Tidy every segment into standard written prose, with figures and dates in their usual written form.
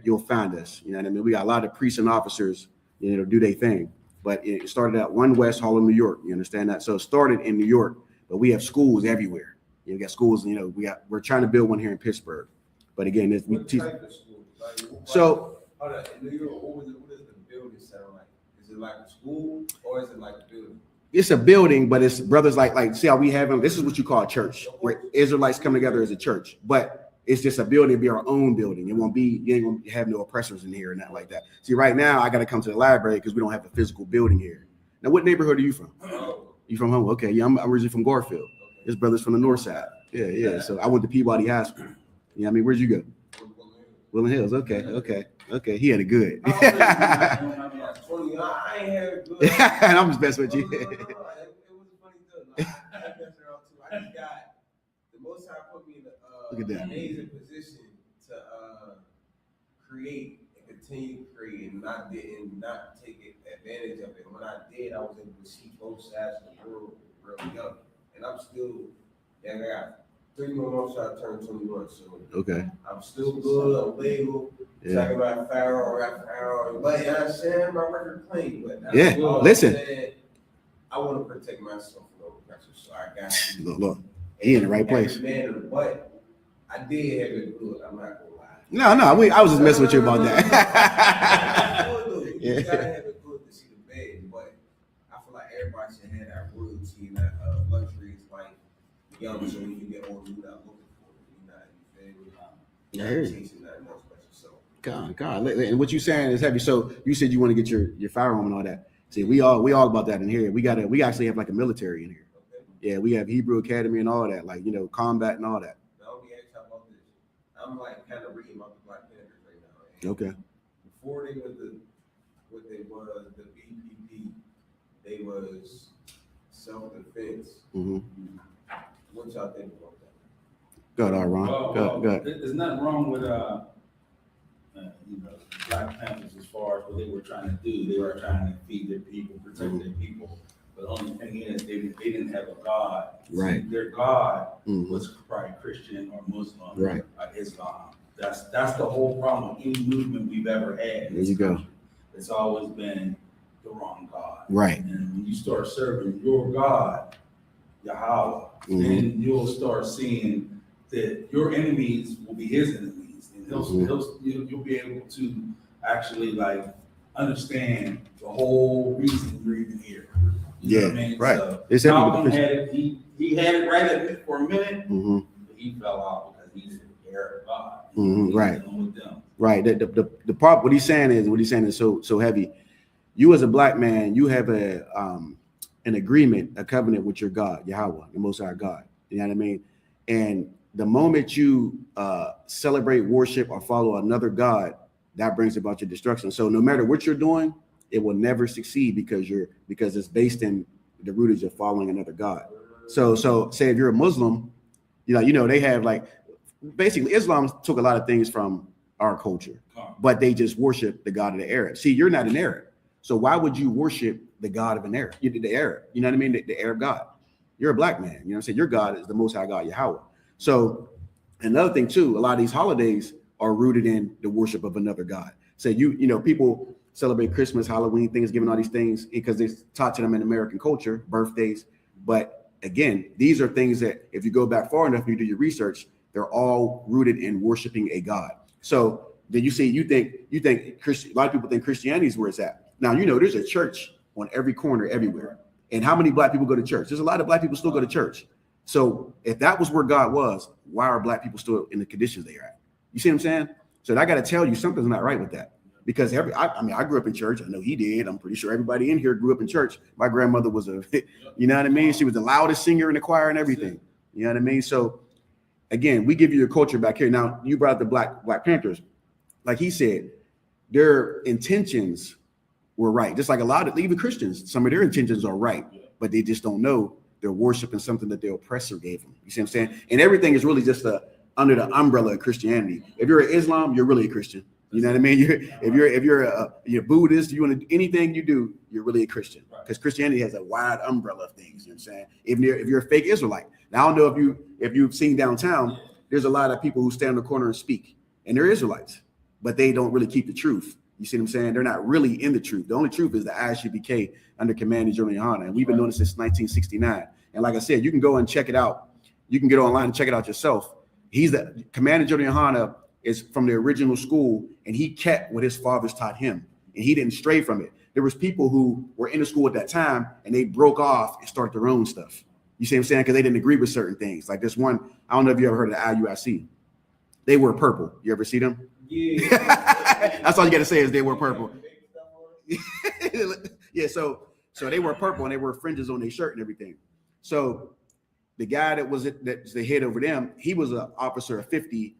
you'll find us. You know what I mean? We got a lot of priests and officers, do their thing. But it started at One West Harlem, New York. You understand that? So it started in New York, but we have schools everywhere. We got schools, we're trying to build one here in Pittsburgh. But again, what type of school? So hold on, in New York, what does the building sound like? Is it like a school or is it like a building? it's a building, but it's brothers like see how we have them. This is what you call a church, where Israelites come together as a church. But it's just a building, be our own building. It won't be, you ain't gonna have no oppressors in here and not like that. See, right now I got to come to the library because we don't have a physical building here. Now, what neighborhood are you from? You from home? Okay, yeah, I'm originally from Garfield. His brother's from the north side. Yeah. So I went to Peabody High School. Yeah, I mean, where'd you go? Woodland Hills. Okay. He had it good. I ain't had it good. And I'm just messing with you. It was funny though. I messed around too. I just got the Most High put me in an amazing position to create and continue to create, and I didn't not take advantage of it. When I did, I was able to see both sides of the world real young, and I'm still. I got 3 more months. I turned 21, so Okay. I'm still good. I'm legal. Talking about Pharaoh, but you know what I'm saying? My record clean, but listen. I want to protect myself from oppression, so I got to. Look, he in the right place. Man, but I did have it good. I'm not gonna lie. No, I was just messing with you about that. You gotta have it good to see the bed, but I feel like everybody should have that royalty and that luxury life young, so when you get older, you're not looking for it. You're not chasing nothing else but yourself. God, and what you saying is heavy. So you said you want to get your firearm and all that. See, we all about that in here. We actually have like a military in here. Okay. Yeah, we have Hebrew Academy and all that, like combat and all that. Now, let me ask you about this. I'm like kind of reading about the Black Panthers right now. Okay. Before they were what they was, the BPP, they was self-defense. Mm-hmm. What y'all think about that? Go ahead, Ron. Go ahead. There's nothing wrong with Black Panthers as far as what they were trying to do. They were trying to feed their people, protect their people. But the only thing is, they didn't have a God. Right. See, their God was probably Christian or Muslim, right, or Islam. That's the whole problem with any movement we've ever had. There you go. It's always been the wrong God. Right. And when you start serving your God, Yahweh, then you'll start seeing that your enemies will be his enemies, and you'll be able to actually like understand the whole reason you're even here. You know what I mean? Right. So Malcolm had it. He had it right at it for a minute, but he fell out because he's an Arab God. Right. With them. Right. The part what he's saying is so heavy. You as a black man, you have an agreement, a covenant with your God, Yahweh, the Most High God. You know what I mean? And the moment you celebrate, worship, or follow another God, that brings about your destruction. So no matter what you're doing, it will never succeed because it's based in the rootage of following another God. So say if you're a Muslim, they have like basically Islam took a lot of things from our culture, but they just worship the God of the Arab. See, you're not an Arab. So why would you worship the God of an Arab? The Arab, you know what I mean? The Arab God. You're a black man. You know what I'm saying? Your God is the Most High God, Yahweh. So another thing too, a lot of these holidays are rooted in the worship of another God. So people celebrate Christmas, Halloween, Thanksgiving, all these things because it's taught to them in American culture, birthdays. But again, these are things that if you go back far enough and you do your research, they're all rooted in worshiping a God. So then you think a lot of people think Christianity is where it's at. Now, there's a church on every corner everywhere. And how many black people go to church? There's a lot of black people still go to church. So if that was where God was, why are black people still in the conditions they are at? You see what I'm saying? So I got to tell you, something's not right with that. Because I grew up in church. I know he did. I'm pretty sure everybody in here grew up in church. My grandmother was you know what I mean? She was the loudest singer in the choir and everything. You know what I mean? So again, we give you your culture back here. Now, you brought up the Black Panthers. Like he said, their intentions were right. Just like a lot of even Christians, some of their intentions are right, but they just don't know they're worshiping something that their oppressor gave them. You see what I'm saying? And everything is really just under the umbrella of Christianity. If you're an Islam, you're really a Christian. You know what I mean? If you're a Buddhist, you want to, anything you do, you're really a Christian because Christianity has a wide umbrella of things. You know what I'm saying? If you're a fake Israelite, now I don't know if you've seen downtown, there's a lot of people who stand in the corner and speak, and they're Israelites. but they don't really keep the truth. You see what I'm saying? They're not really in the truth. The only truth is the ISUPK under Command of Jordan Yohana. And we've been doing this since 1969. And like I said, you can go and check it out. You can get online and check it out yourself. He's the Command of Jordan Yohana is from the original school, and he kept what his fathers taught him, and he didn't stray from it. There was people who were in the school at that time, and they broke off and started their own stuff. You see what I'm saying? Because they didn't agree with certain things. Like this one, I don't know if you ever heard of the IUIC. They were purple. You ever see them? Yeah. That's all you got to say is they were purple. Yeah, so they were purple and they were fringes on their shirt and everything. So the guy that's the head over them, he was an officer of 50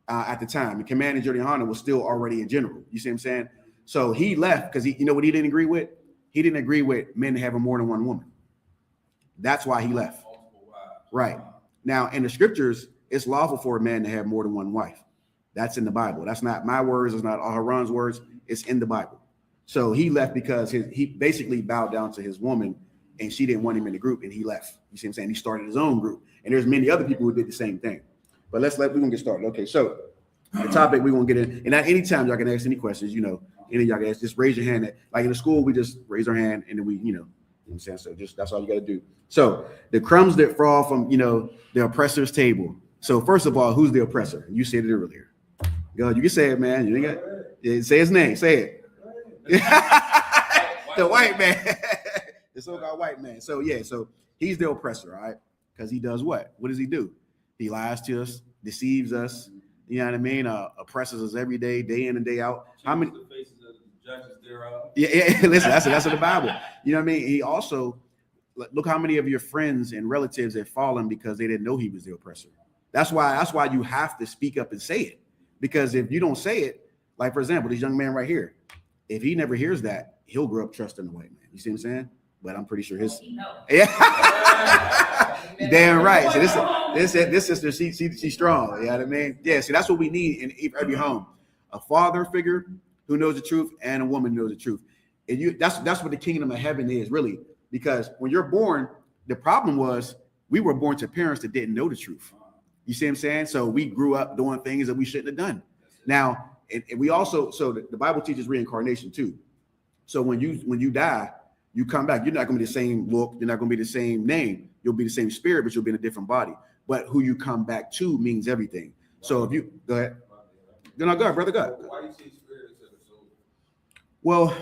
at the time. And Commander Jordan Hunter was still already a general. You see what I'm saying? So he left because you know what he didn't agree with? He didn't agree with men having more than one woman. That's why he left. Right. Now, in the scriptures, it's lawful for a man to have more than one wife. That's in the Bible. That's not my words. It's not Aharon's words. It's in the Bible. So he left because he basically bowed down to his woman and she didn't want him in the group and he left. You see what I'm saying? He started his own group. And there's many other people who did the same thing. But we're going to get started. Okay, so the topic we're going to get in. And at any time y'all can ask any questions, you know, any of y'all can ask, just raise your hand. Like in the school, we just raise our hand and then we, you know what I'm saying? So just that's all you got to do. So the crumbs that fall from, you know, the oppressor's table. So first of all, who's the oppressor? You said it earlier. God, you can say it, man. You ain't got, say his name. Say it. The white man. The so-called white man. So yeah, so he's the oppressor, all right? Because he does what? What does he do? He lies to us, deceives us. You know what I mean? Oppresses us every day, day in and day out. How many? The faces of the judges thereof. Yeah. Listen, that's in the Bible. You know what I mean? He also look how many of your friends and relatives have fallen because they didn't know he was the oppressor. That's why you have to speak up and say it. Because if you don't say it, like for example, this young man right here, if he never hears that, he'll grow up trusting the white man. You see what I'm saying? But I'm pretty sure his yeah. Damn right. So this sister, she's strong. You know what I mean? Yeah. See, that's what we need in every home: a father figure who knows the truth and a woman who knows the truth. And that's what the kingdom of heaven is really. Because when you're born, the problem was we were born to parents that didn't know the truth. You see what I'm saying? So we grew up doing things that we shouldn't have done. Now, and we also, so the Bible teaches reincarnation too. So when you die, you come back. You're not going to be the same look. You're not going to be the same name. You'll be the same spirit, but you'll be in a different body. But who you come back to means everything. So if you go ahead, then I'll go, brother. Go. Why do you say spirit instead of soul? Well,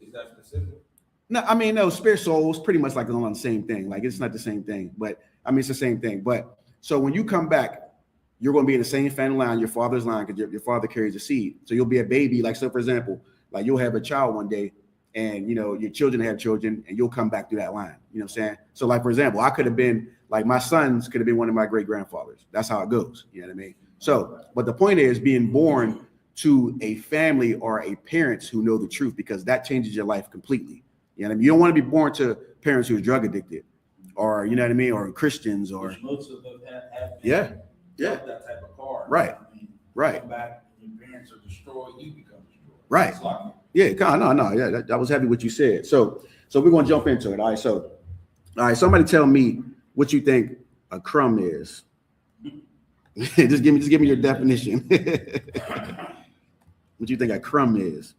is that specific? No, I mean, no, spirit soul is pretty much like on the same thing. Like it's not the same thing, but I mean, it's the same thing. But so when you come back, you're going to be in the same family line, your father's line, because your father carries a seed. So you'll be a baby. Like, so for example, like you'll have a child one day and, you know, your children have children and you'll come back through that line. You know what I'm saying? So like, for example, I could have been like my sons could have been one of my great grandfathers. That's how it goes. You know what I mean? So, but the point is being born to a family or a parents who know the truth, because that changes your life completely. You know what I mean? You don't want to be born to parents who are drug addicted or, you know what I mean? Or Christians or. Most of them have yeah. That type of car. Right. I mean, right. Come back, your parents are destroyed, you become destroyed. Right. Yeah. No. Yeah. I was happy what you said. So we're going to jump into it. All right. Somebody tell me what you think a crumb is. just give me your definition. What you think a crumb is?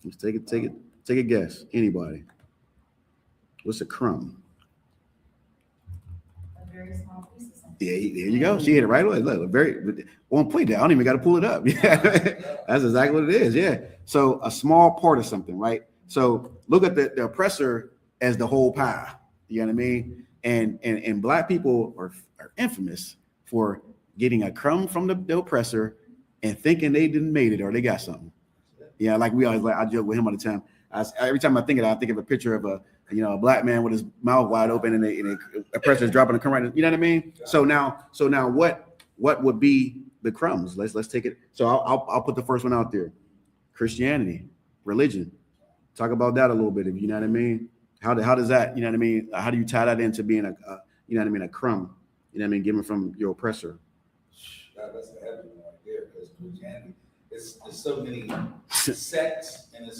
Let's take a guess. Anybody? What's a crumb? A very small piece of something. Yeah, there you go. She hit it right away. Look, very on point there. I don't even got to pull it up. Yeah, that's exactly what it is. Yeah. So a small part of something, right? So look at the oppressor as the whole pie. You know what I mean? And black people are infamous for getting a crumb from the oppressor and thinking they didn't made it or they got something. Yeah, like we always I joke with him all the time. Every time I think of that, I think of a picture of a black man with his mouth wide open and the oppressor's dropping a crumb right. You know what I mean? So now what would be the crumbs? Let's take it. So I'll put the first one out there. Christianity, religion. Talk about that a little bit. If you know what I mean. How does that? You know what I mean? How do you tie that into being a crumb? You know what I mean? Given from your oppressor. That's a heavy one right there, because Christianity. There's so many sects and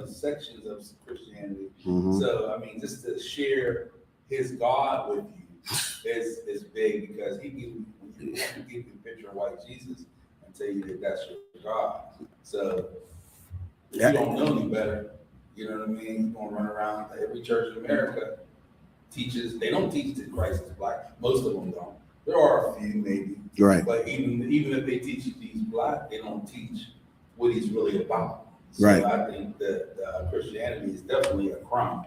sections of Christianity. Mm-hmm. So I mean, just to share his God with you is big, because he gives you a picture of white Jesus and tell you that that's your God. So if Yeah. you don't know any better, you know what I mean? You're gonna run around. Every church in America teaches. They don't teach that Christ is black. Most of them don't. There are a few maybe. Right. But even if they teach he's black, they don't teach what he's really about. So Right. I think that Christianity is definitely a crumb.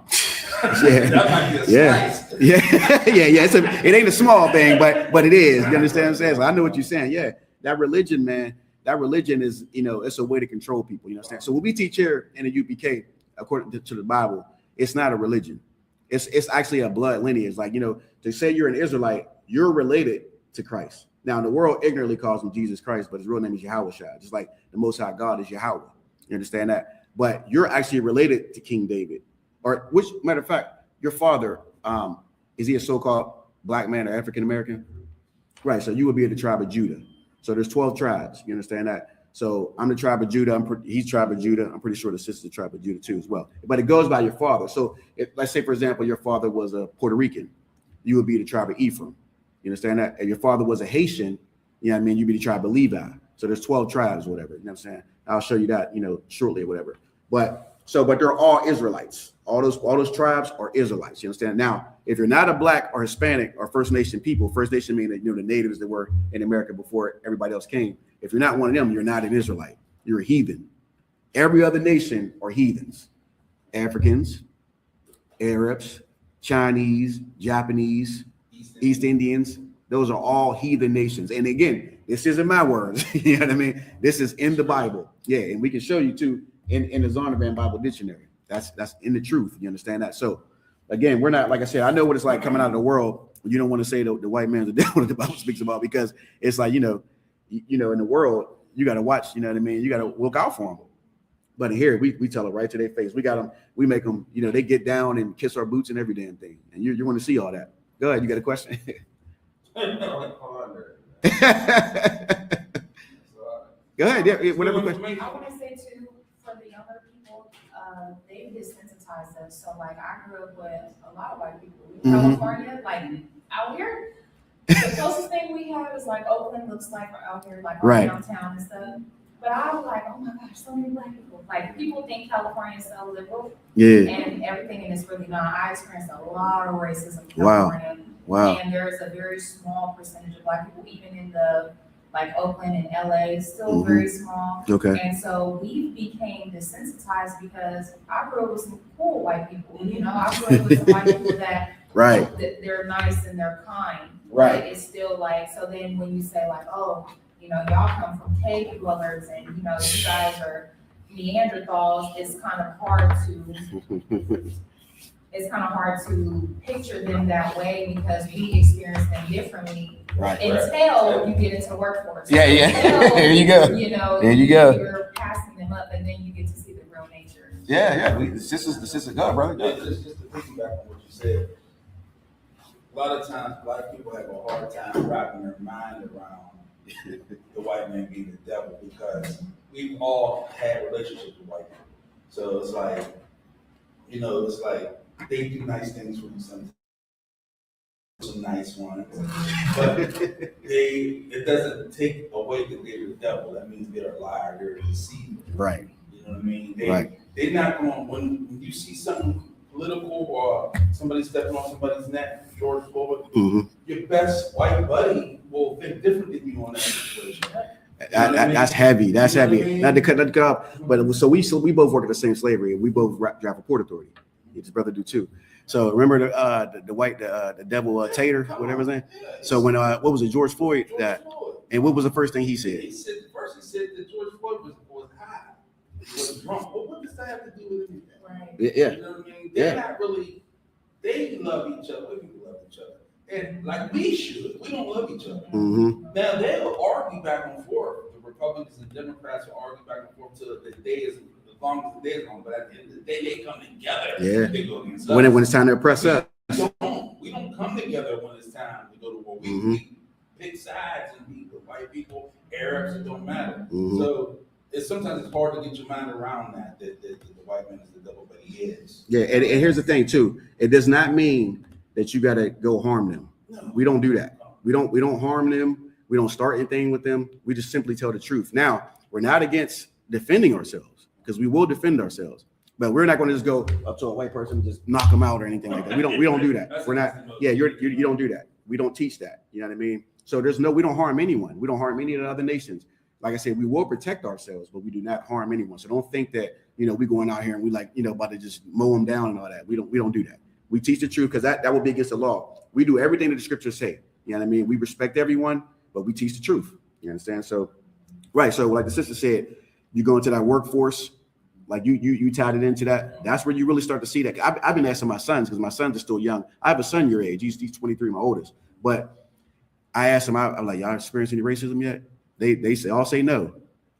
Yeah. That might be a Yeah. slice. Yeah. It ain't a small thing, but it is. You understand what I'm saying? So I know what you're saying. Yeah. That religion, man, that religion is, it's a way to control people. You know what I'm saying? So what we teach here in the UPK, according to the Bible, it's not a religion. It's actually a blood lineage. Like, to say you're an Israelite, you're related to Christ. Now, the world ignorantly calls him Jesus Christ, but his real name is Yahweh Shai, just like the Most High God is Yahweh. You understand that? But you're actually related to King David. Or, which, matter of fact, your father, is he a so-called black man or African American? Right. So you would be in the tribe of Judah. So there's 12 tribes. You understand that? So I'm the tribe of Judah. He's tribe of Judah. I'm pretty sure the sister's the tribe of Judah too as well. But it goes by your father. So let's say, for example, your father was a Puerto Rican, you would be the tribe of Ephraim. You understand that? If your father was a Haitian, you'd be the tribe of Levi. So there's 12 tribes, whatever. You know what I'm saying? I'll show you that, shortly or whatever. But they're all Israelites. All those tribes are Israelites. You understand? Now, if you're not a black or Hispanic or First Nation people, First Nation meaning the natives that were in America before everybody else came. If you're not one of them, you're not an Israelite. You're a heathen. Every other nation are heathens. Africans, Arabs, Chinese, Japanese, East Indians. Those are all heathen nations. And again, this isn't my words. You know what I mean? This is in the Bible. Yeah, and we can show you too in the Zondervan Bible Dictionary. That's in the truth. You understand that? So again, we're not, like I said, I know what it's like coming out of the world. You don't want to say the white man's the devil that the Bible speaks about, because it's like, in the world, you got to watch, you know what I mean? You got to look out for them. But here we tell it right to their face. We got them, we make them, they get down and kiss our boots and every damn thing. And you want to see all that. Go ahead. You got a question? Go ahead. Yeah, whatever question. I want to say too, for the younger people, they desensitized us. So like I grew up with a lot of white people in California, like out here. The closest thing we have is like Oakland looks like out here, like downtown and stuff. But I was like, oh my gosh, so many black people. Like people think California is so liberal, and everything, and it's really not. I experienced a lot of racism in California. Wow. And there's a very small percentage of black people, even in the like Oakland and LA, still very small. Okay. And so we became desensitized because I grew up with some cool white people. I grew up with some white people that they're nice and they're kind. Right. But it's still like, so then when you say like, oh, y'all come from cave dwellers and you guys are Neanderthals, it's kind of hard to picture them that way because we experience them differently until you get into the workforce. Yeah. There you go. There you go. You're passing them up, and then you get to see the real nature. Yeah. The sister go, brother. Just to piggyback on what you said, a lot of times black people have a hard time wrapping their mind around the white man being the devil, because we've all had relationships with white people. So it's like, they do nice things for you sometimes, some nice ones, but it doesn't take away that they're the devil. That means they're a liar, they're a deceiver. Right. You know what I mean? They're not going, when you see something political or somebody stepping on somebody's neck, George Floyd, your best white buddy will think different than you on that situation. That's heavy. That's heavy. Not to cut off, but so we both work at the same slavery. We both drive for Port Authority. His brother do too. So remember the devil Tater, whatever his name. So when what was it, George Floyd? And what was the first thing he said? He said that George Floyd was high, was drunk. But what does that have to do with anything? Right. Yeah. You know what I mean? They're not really. They love each other. We love each other, and like we should. We don't love each other. Now they'll argue back and forth. The Republicans and Democrats will argue back and forth till the day is. As long as the day is long, but at the end of the day, they come together. Yeah. They go against When us. it's time to oppress us. We don't come together when it's time to go to war. We pick sides and be the white people, Arabs, it don't matter. So sometimes it's hard to get your mind around that the white man is the devil, but he is. Yeah, and here's the thing too. It does not mean that you got to go harm them. No. We don't do that. We don't harm them. We don't start anything with them. We just simply tell the truth. Now, we're not against defending ourselves because we will defend ourselves. But we're not going to just go up to a white person and just knock them out or anything like that. We don't do that. We're not. Yeah, you don't do that. We don't teach that. You know what I mean? So we don't harm anyone. We don't harm any of the other nations. Like I said, we will protect ourselves, but we do not harm anyone. So don't think that, we going out here and we about to just mow them down and all that. We don't do that. We teach the truth because that would be against the law. We do everything that the scriptures say. You know what I mean? We respect everyone, but we teach the truth. You understand? So, right. So like the sister said, you go into that workforce, like you tied it into that. That's where you really start to see that. I've been asking my sons because my sons are still young. I have a son your age. He's 23, my oldest. But I asked them, I'm like, y'all experienced any racism yet? They say no.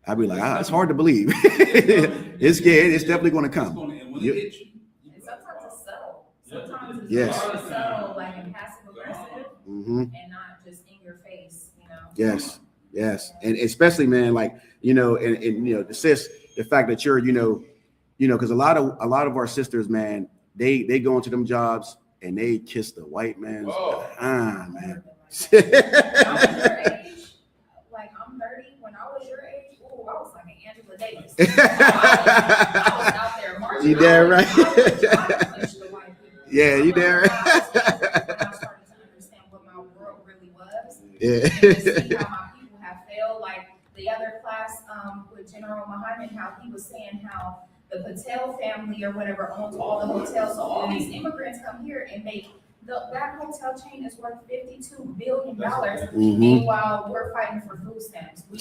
I'd be like, it's hard to believe. It's definitely going to come. And sometimes it's subtle. Sometimes it's subtle, like in passive aggressive, and not just in your face. Yes, and especially, man, like and the fact that you're because a lot of our sisters, man, they go into them jobs and they kiss the white man's behind, man. I'm 30. When I was your age, I was like an Angela Davis. I was out there marching. You damn right. I was trying to push the white people. Yeah, you damn right. When I started to understand what my world really was. Yeah. And to see how my people have failed. Like the other class with General Muhammad, how he was saying how the Patel family or whatever owns all the hotels. So all these immigrants come here and make that hotel chain is worth $52 billion. Meanwhile, we're fighting for food stamps. We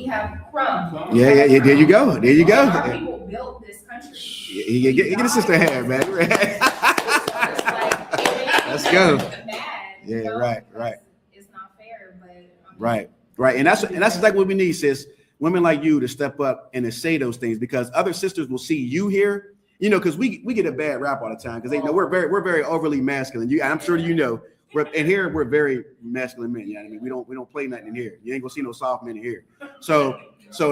have Crumbs. Yeah. There you go. Our people built this country. Yeah, get a sister hand, man. Let's go. Yeah, right. It's not fair, but right. And that's exactly what we need, sis. Women like you to step up and to say those things because other sisters will see you here. Because we get a bad rap all the time because they know we're very overly masculine. I'm sure we're very masculine men. You know what I mean? We don't play nothing in here. You ain't gonna see no soft men in here. So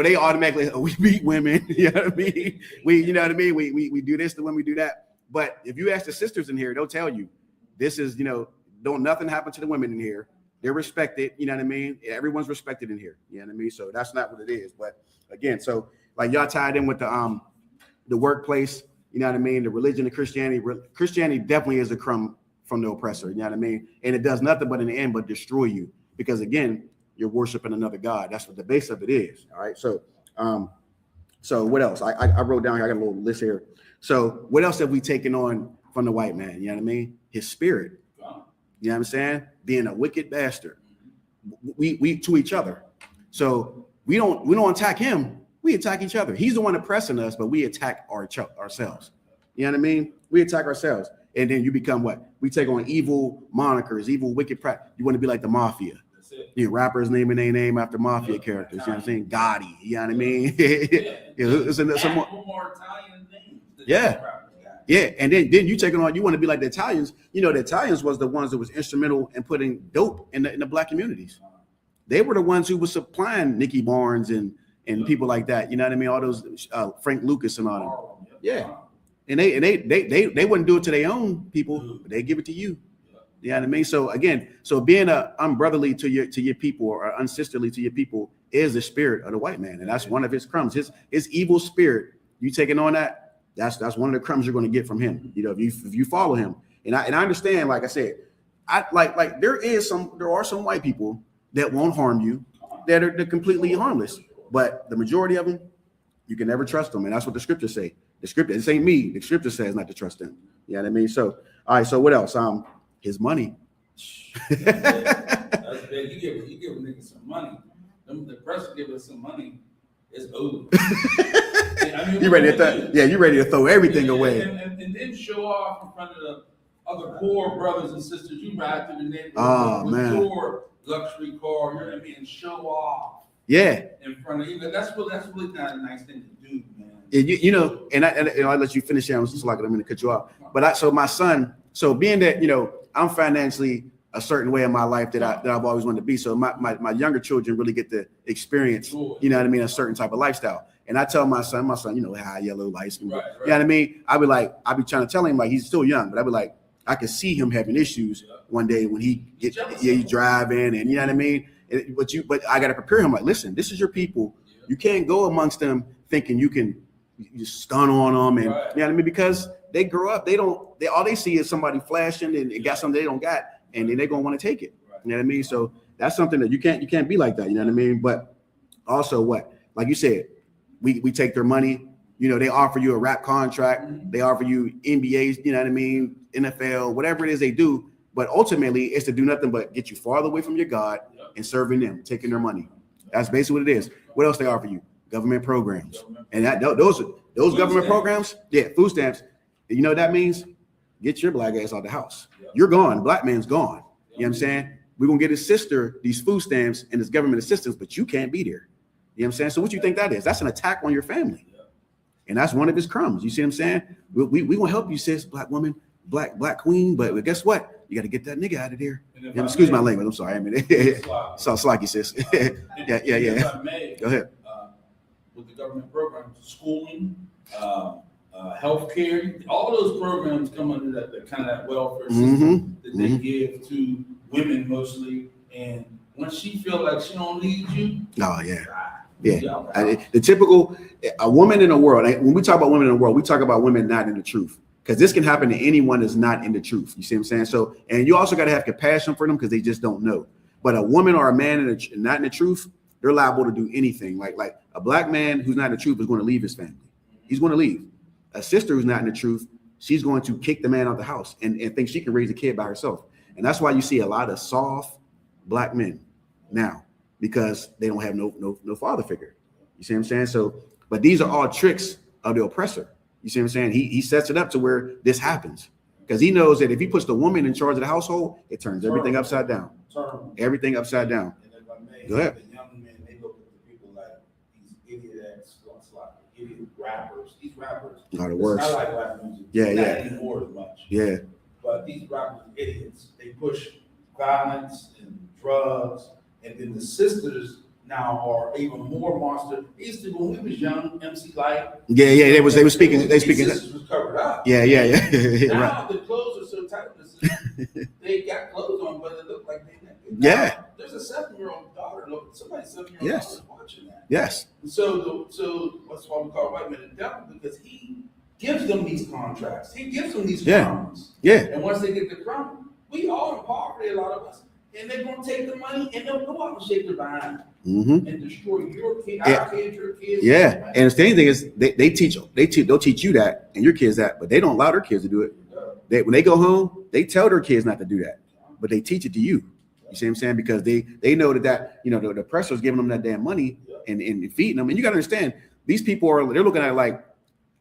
they automatically we beat women. You know what I mean? We do this to when we do that. But if you ask the sisters in here, they'll tell you this is don't nothing happen to the women in here. They're respected. You know what I mean? Everyone's respected in here. You know what I mean? So that's not what it is. But again, so like y'all tied in with the workplace. You know what I mean? The religion of Christianity. Christianity definitely is a crumb from the oppressor. You know what I mean? And it does nothing but in the end but destroy you because again, you're worshiping another god. That's what the base of it is. All right. So, what else? I wrote down here. I got a little list here. So, what else have we taken on from the white man? You know what I mean? His spirit. You know what I'm saying? Being a wicked bastard. We to each other. So we don't attack him. We attack each other. He's the one oppressing us, but we attack ourselves. You know what I mean? We attack ourselves. And then you become what? We take on evil monikers, evil wicked practice. You want to be like the mafia. Rappers naming their name after mafia characters. You know what I'm saying? Gotti. You know what I mean? Some more Italian names. Yeah. And then you taking on, you want to be like the Italians. The Italians was the ones that was instrumental in putting dope in the black communities. They were the ones who were supplying Nicky Barnes and people like that, you know what I mean? All those Frank Lucas and all them. Yeah. And they wouldn't do it to their own people, but they give it to you. You know what I mean? So again, being unbrotherly to your people or unsisterly to your people is the spirit of the white man. And that's one of his crumbs. His evil spirit, you taking on that, that's one of the crumbs you're going to get from him. If you follow him. And I understand, like I said, there are some white people that won't harm you, they're completely harmless. But the majority of them, you can never trust them. And that's what the scriptures say. The scripture, this ain't me. The scripture says not to trust them. You know what I mean? So, all right. So what else? His money. That's big. You give a nigga some money. The press give us some money. It's over. You ready to throw everything away. And then show off in front of the other poor brothers and sisters. You ride through the neighborhood with your luxury car. You know what I mean? And show off. Yeah. In front of you. That's really not a nice thing to do, man. And I'll let you finish here. I'm just like I'm going to cut you off. But my son. So being that I'm financially a certain way in my life that I've always wanted to be. So my younger children really get to experience, you know what I mean, a certain type of lifestyle. And I tell my son, high yellow, light skin. Right. You know what I mean? I be trying to tell him like he's still young, but I be like, I could see him having issues one day when he's driving, and you know what I mean. But I got to prepare him. Like, listen, this is your people. You can't go amongst them thinking you can just stun on them, and you know what I mean, because they grow up. All they see is somebody flashing and got something they don't got, and then they're gonna want to take it. You know what I mean? So that's something that you can't be like that. You know what I mean? But also, what, like you said, we take their money. You know, they offer you a rap contract, they offer you NBAs, you know what I mean, NFL, whatever it is they do. But ultimately, it's to do nothing but get you farther away from your God and serving them, taking their money. That's basically what it is. What else they offer you? Government programs. And those government programs, food stamps. You know what that means? Get your black ass out the house. You're gone. Black man's gone. You know what I'm saying? We're going to get his sister these food stamps and his government assistance, but you can't be there. You know what I'm saying? So what you think that is? That's an attack on your family. And that's one of his crumbs. You see what I'm saying? We gonna help you, sis, black woman, black queen. But guess what? You got to get that nigga out of there. Excuse my language. I'm sorry. I mean, so slacky, sis. yeah. Go ahead. With the government programs, schooling, healthcare, all those programs come under that kind of that welfare system that they give to women mostly. And when she feel like she don't need you, the typical a woman in the world. When we talk about women in the world, we talk about women not in the truth, because this can happen to anyone that's not in the truth. You see what I'm saying? So, and you also got to have compassion for them because they just don't know. But a woman or a man not in the truth, they're liable to do anything. Like a black man who's not in the truth is going to leave his family. He's going to leave. A sister who's not in the truth, she's going to kick the man out of the house and think she can raise a kid by herself. And that's why you see a lot of soft black men now, because they don't have no father figure. You see what I'm saying? So, but these are all tricks of the oppressor. You see what I'm saying? He sets it up to where this happens, because he knows that if he puts the woman in charge of the household, it turns everything upside down. Everything upside down. And if I may, go ahead. The young men, they look at the people like these idiot rappers. These rappers are the worst. I like rap music. Yeah. Not anymore as much. Yeah. But these rappers are idiots. They push violence and drugs, and then the sisters now are even more monster. They used to, when we was young, MC Light. Yeah. They were speaking. They speaking. Sisters was covered up. Yeah. Now Right. the clothes are so tight. They got clothes on, but it looked like they. Yeah. There's a 7-year-old daughter. Look, somebody's 7-year-old daughter watching that. Yes. So that's why we call white men the devil, because he gives them these contracts. He gives them these crumbs. Yeah. And once they get the crumb, we all in poverty, a lot of us, and they're gonna take the money and they'll go out and shake their behind and destroy your kid, our kids, your kids. Yeah. And the same thing is they'll teach you that and your kids that, but they don't allow their kids to do it. When they go home, they tell their kids not to do that, but they teach it to you. You see what I'm saying? Because they know that you know the oppressor's giving them that damn money and feeding them. And you got to understand, these people they're looking at it like,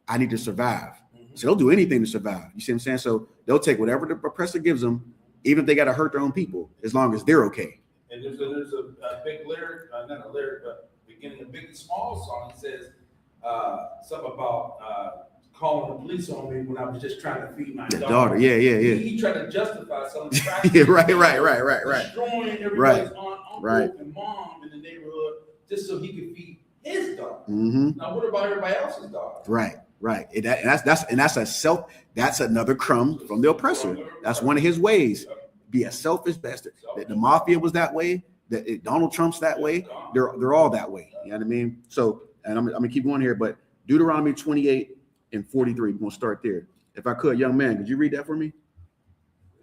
I need to survive. So they'll do anything to survive. You see what I'm saying? So they'll take whatever the oppressor gives them, even if they got to hurt their own people, as long as they're okay. And there's a big lyric, not a lyric, but beginning a big small song. It says something about calling the police on me when I was just trying to feed my daughter. Yeah. He tried to justify some Right. destroying everybody's aunt, uncle, and mom in the neighborhood just so he could feed his daughter. Now, what about everybody else's daughter? Right. That's another crumb from the oppressor. That's one of his ways. Be a selfish bastard. The mafia was that way. Donald Trump's that way. They're all that way. You know what I mean? So, and I'm gonna keep going here, but Deuteronomy 28 and 43. We're gonna start there. If I could, young man, could you read that for me?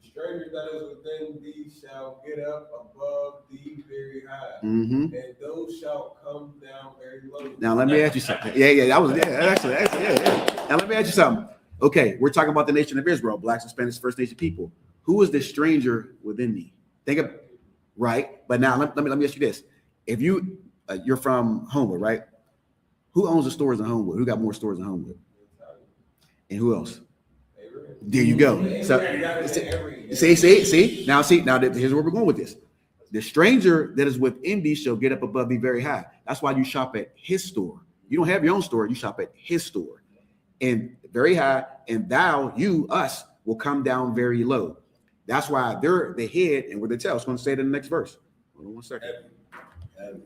The stranger that is within thee shall get up above thee very high, Mm-hmm. and those shall come down very low. Now let me ask you something. Now let me ask you something. Okay, we're talking about the nation of Israel, blacks, Hispanics, First Nation people. Who is the stranger within thee? Think of right. But now let me ask you this: if you're from Homewood, right? Who owns the stores in Homewood? Who got more stores in Homewood? And who else? There you go. So see. Now here's where we're going with this. The stranger that is within thee shall get up above thee very high. That's why you shop at his store. You don't have your own store. You shop at his store, and very high. And us will come down very low. That's why they're the head and we're the tail. It's going to say it in the next verse. Hold on one second.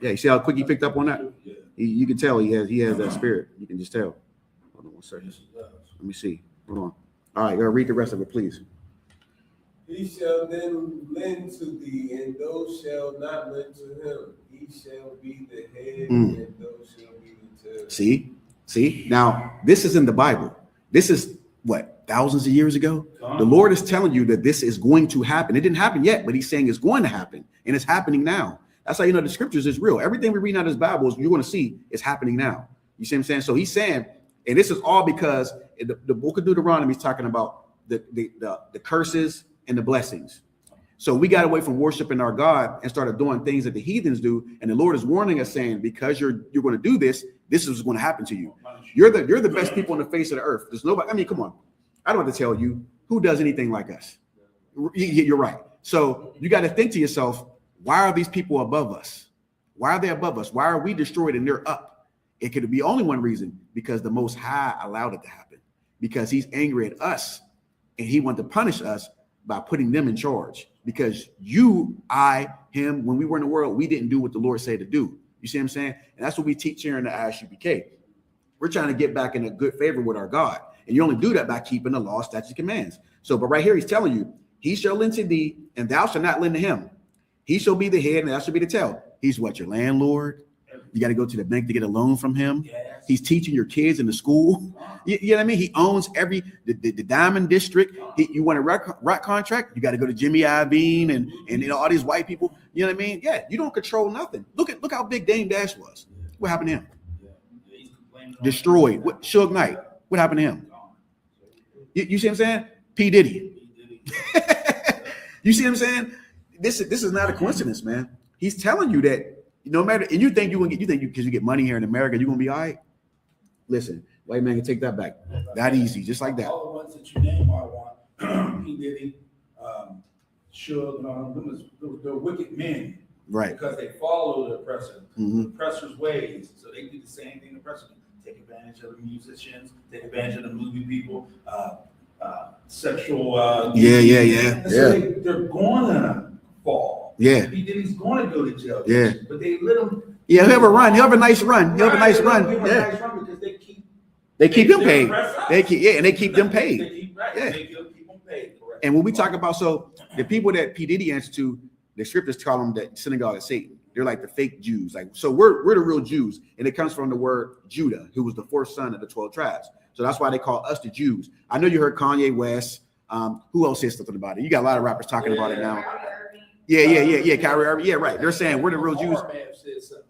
Yeah, you see how quick he picked up on that? You can tell he has that spirit. You can just tell. Hold on one second. Let me see. Hold on. All right, read the rest of it, please. He shall then lend to thee, and those shall not lend to him. He shall be the head, and those shall be the tail. See. Now this is in the Bible. This is what, thousands of years ago. The Lord is telling you that this is going to happen. It didn't happen yet, but He's saying it's going to happen, and it's happening now. That's how you know the scriptures is real. Everything we read out of this Bible is you're going to see is happening now. You see what I'm saying? So He's saying, and this is all because the book of Deuteronomy is talking about the curses and the blessings. So we got away from worshiping our God and started doing things that the heathens do. And the Lord is warning us, saying, because you're going to do this, this is going to happen to you. You're the best people on the face of the earth. There's nobody. I mean, come on. I don't have to tell you who does anything like us. You're right. So you got to think to yourself, why are these people above us? Why are they above us? Why are we destroyed and they're up? It could be only one reason, because the Most High allowed it to happen, because He's angry at us and He wanted to punish us by putting them in charge, because you, I, him, when we were in the world, we didn't do what the Lord said to do. You see what I'm saying? And that's what we teach here in the ISUPK. We're trying to get back in a good favor with our God. And you only do that by keeping the law, statutes, and commands. So, but right here, He's telling you, He shall lend to thee, and thou shalt not lend to him. He shall be the head, and thou shalt be the tail. He's what, your landlord? You got to go to the bank to get a loan from him. Yes. He's teaching your kids in the school. You know what I mean? He owns the Diamond District. You want a rock contract? You got to go to Jimmy Iovine and all these white people. You know what I mean? Yeah, you don't control nothing. Look how big Dame Dash was. What happened to him? Destroyed. What, Suge Knight? What happened to him? You see what I'm saying? P. Diddy. You see what I'm saying? This is not a coincidence, man. He's telling you that no matter, and you think because you get money here in America, you're gonna be all right. Listen, white man can take that back. That easy, just like that. All the ones that you name are one. P. Diddy, Suge, they're wicked men, right? Because they follow the oppressor, mm-hmm. the oppressor's ways. So they do the same thing the oppressor do. Take advantage of the musicians, take advantage of the movie people, sexual. Yeah. So they're gonna fall. Yeah. P. Diddy's gonna go to jail. Yeah. But they let him. Yeah, he'll have a run. He'll have a nice run. He'll have a nice run. Yeah. Because they keep him paid. They keep them paid. They keep them paid. Correct. And when we talk about, so the people that P. Diddy answers to, the scriptures call them the synagogue of Satan. They're like the fake Jews. Like, so we're the real Jews, and it comes from the word Judah, who was the fourth son of the 12 tribes. So that's why they call us the Jews. I know you heard Kanye West. Who else said something about it? You got a lot of rappers talking about it now. Yeah. Kyrie Irving. Yeah, right. They're saying we're the real Jews.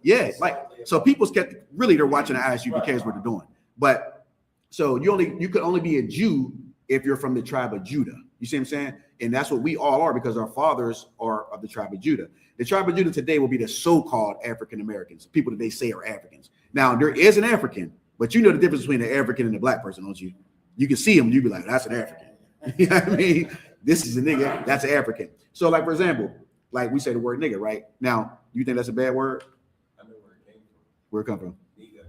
Yeah, like, so people's they're watching the ISU because what they're doing. But so you could only be a Jew if you're from the tribe of Judah. You see what I'm saying? And that's what we all are, because our fathers are of the tribe of Judah. The tribe of Judah today will be the so-called African Americans, people that they say are Africans. Now, there is an African, but you know the difference between an African and a black person, don't you? You can see him, you be like, that's an African. You know what I mean? This is a nigga, that's an African. So, like, for example, like we say the word nigga, right? Now, you think that's a bad word? I know where it came from. Where it come from? Niggas.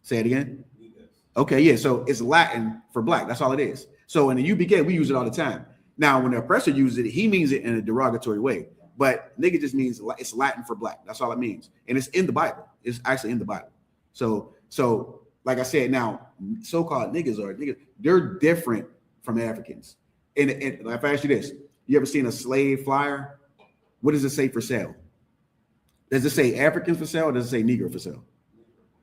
Say it again. Niggas. Okay, yeah. So it's Latin for black. That's all it is. So in the UBK, we use it all the time. Now, when the oppressor uses it, he means it in a derogatory way. But nigga just means it's Latin for black. That's all it means. And it's in the Bible. It's actually in the Bible. So like I said, now, so-called niggas, they're different from Africans. And if I ask you this, you ever seen a slave flyer? What does it say for sale? Does it say Africans for sale, or does it say Negro for sale?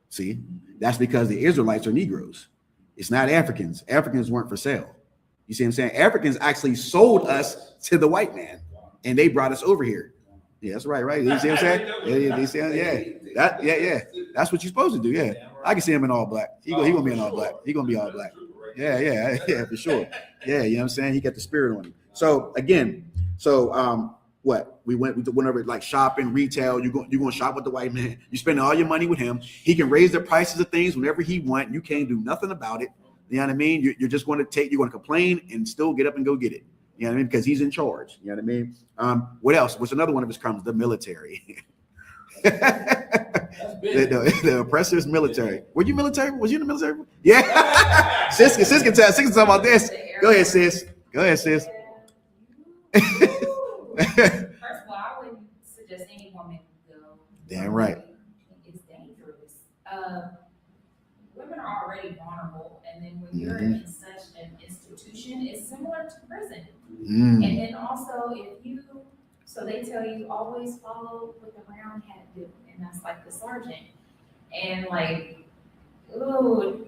See, that's because the Israelites are Negroes. It's not Africans. Africans weren't for sale. You see what I'm saying? Africans actually sold us to the white man, and they brought us over here. Yeah, that's right. You see what I'm saying? Yeah. That's what you're supposed to do. Yeah, I can see him in all black. He gonna be in all black. He gonna be all black. Yeah, for sure. Yeah, you know what I'm saying? He got the spirit on him. So again, what we went over like shopping, retail. You're going to shop with the white man. You spending all your money with him. He can raise the prices of things whenever he wants. You can't do nothing about it. You know what I mean? You're just going to you're going to complain and still get up and go get it. You know what I mean? Because he's in charge. You know what I mean? What else? What's another one of his crumbs? The military. the oppressor's military. Were you military? Was you in the military? Yeah. sis can talk about this. Go ahead, sis. First of all, I wouldn't suggest any woman go. Damn right. It's dangerous. Women are already vulnerable. And then when you're in such an institution, it's similar to prison. Mm. And then also so they tell you always follow what the brown hat do, and that's like the sergeant. And like, ooh,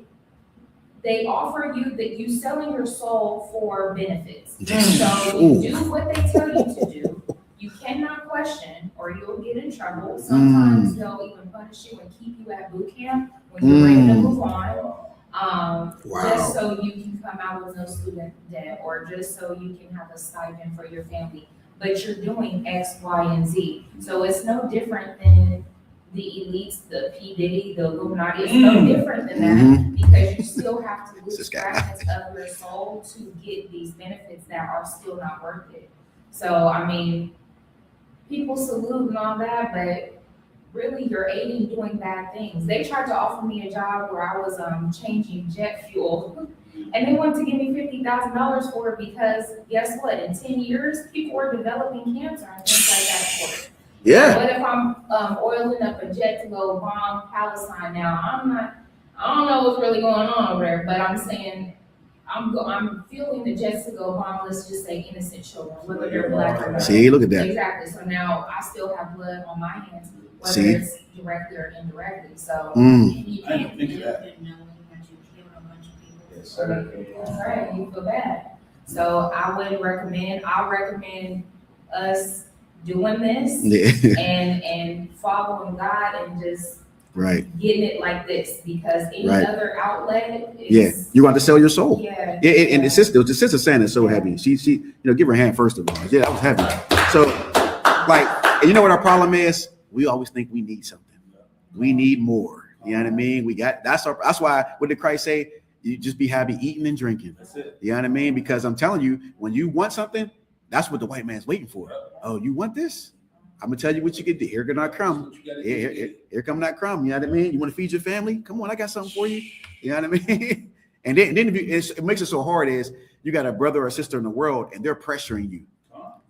they offer you that you selling your soul for benefits. So you do what they tell you to do. You cannot question or you'll get in trouble. Sometimes they'll even punish you and keep you at boot camp when you're ready to move on. Just so you can come out with no student debt or just so you can have a stipend for your family. But you're doing X, Y, and Z. So it's no different than the elites, the P. Diddy, the Illuminati. It's no different than that because you still have to lose fragments of your soul to get these benefits that are still not worth it. So, I mean, people salute and all that, but really you're aiding doing bad things. They tried to offer me a job where I was changing jet fuel, and they wanted to give me $50,000 for it because guess what? In 10 years, people were developing cancer and things like that for it. Yeah. What if I'm oiling up a jet to go bomb Palestine now? I don't know what's really going on over there, but I'm saying I'm fueling the jets to go bomb, let's just say innocent children, whether they're black or not. See, look at that. Exactly. So now I still have blood on my hands, whether See? it's directly or indirectly. So You I didn't can't think of live that. and knowing that you killed a bunch of people. Yes, sir. that's right, you feel bad. So I'll recommend us doing this Yeah. and following God and just Right. getting it like this because any Right. other outlet Yeah. is You want to sell your soul. yeah. And the sister saying is so heavy. She give her hand first of all. Yeah, that was heavy. So like, and you know what our problem is? We always think we need something. We need more. You know what I mean? That's why what did Christ say? You just be happy eating and drinking. That's it. You know what I mean? Because I'm telling you, when you want something, that's what the white man's waiting for. Oh, you want this? I'm gonna tell you what you can do. Here come that crumb. Here come that crumb. You know what I mean? You want to feed your family? Come on, I got something for you. You know what I mean? And then it makes it so hard is you got a brother or sister in the world and they're pressuring you.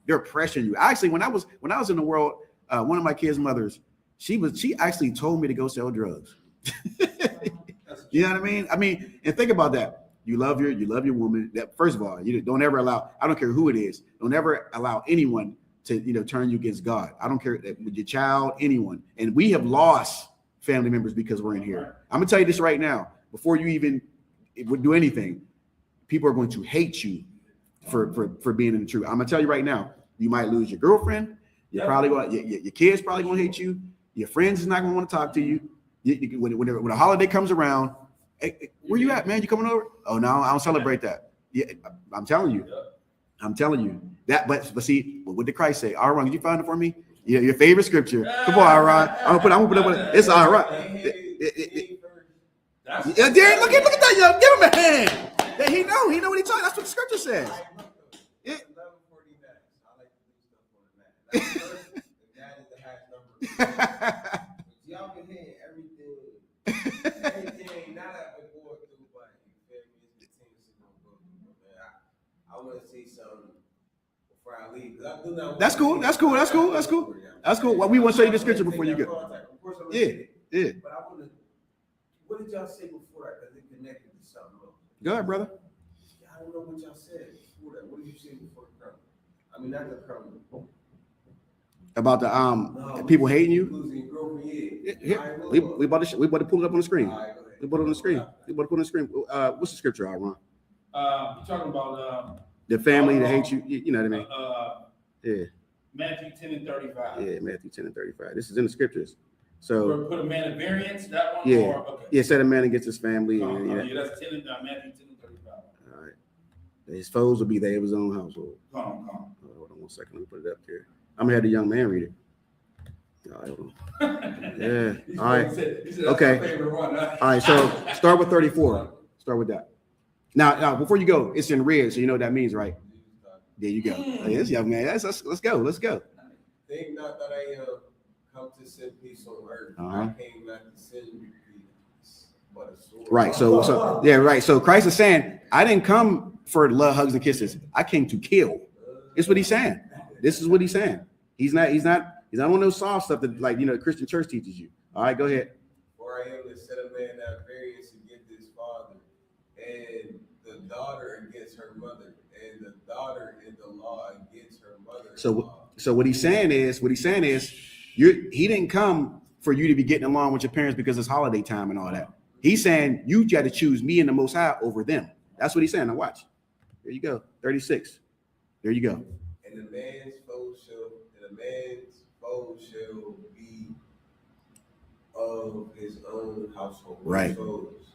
They're pressuring you. Actually, when I was in the world, one of my kids' mothers, she actually told me to go sell drugs. You know what I mean? I mean, and think about that. You love your woman. That first of all, you don't ever allow. I don't care who it is. Don't ever allow anyone to turn you against God. I don't care with your child, anyone. And we have lost family members because we're in here. I'm gonna tell you this right now. Before you even would do anything, people are going to hate you for being in the truth. I'm gonna tell you right now. You might lose your girlfriend. You're probably going. Your kids probably going to hate you. Your friends is not going to want to talk to you. When a holiday comes around, hey, where you at, man? You coming over? Oh no, I don't celebrate that. Yeah, I'm telling you. I'm telling you that. But see, what did Christ say? Aaron, did you find it for me? Yeah, your favorite scripture. Come on, Aaron. I'm gonna put it. It's all right. Yeah, Darren, look at that. Yo, give him a hand. Yeah, he know what he's talking. That's what the scripture says. Yeah. 11:49. I like to do stuff on the mat. That is the hash number. Y'all can hear everything. Not that we're going through, but you feel me? It's continuously going to go through. Man, I want to say something before I leave. I do not. That's cool. Well, we want to show you the scripture before you go. Of course, I'm Yeah. But I want to. What did y'all say before that? Because it connected to something else. Go ahead, brother. I don't know what y'all said before that. What did you say before the crumb? I mean, not the crumb. About the people hating you. Losing your girlfriend, yeah. Here, we about to pull it up on the screen. All right, go ahead. We put it on the screen. We about to put it on the screen. What's the scripture, Aaron? You're talking about The family that hates you. You know what I mean? Yeah. Matthew 10:35. Yeah, Matthew 10:35. This is in the scriptures. So Put a man at variance. That one. Yeah. Or, okay. yeah, set a man against his family. Yeah, And, that's Matthew 10:35. All right. His foes will be they of his own household. Come on. Hold on 1 second. Let me put it up here. I'm gonna have the young man read it. All right, hold on. Yeah. All right. He said that's Okay. my favorite one. All right. So start with 34. Start with that. Now, before you go, it's in red, so you know what that means, right? There you go. Hey, this young man. Let's go. Think not that I come to send peace on earth. Uh-huh. I came not to send peace, but a sword. Right. So yeah, right. So Christ is saying, I didn't come for love, hugs, and kisses. I came to kill. It's what he's saying. This is what he's saying. He's not on those soft stuff that Christian church teaches you. All right, go ahead. For I am the set a man at variance against his father, and the daughter against her mother, and the daughter in the law against her mother. So what he's saying is, he didn't come for you to be getting along with your parents because it's holiday time and all that. He's saying you got to choose me and the Most High over them. That's what he's saying. Now watch. There you go. 36. There you go. And a man's foe shall be of his own household. Right.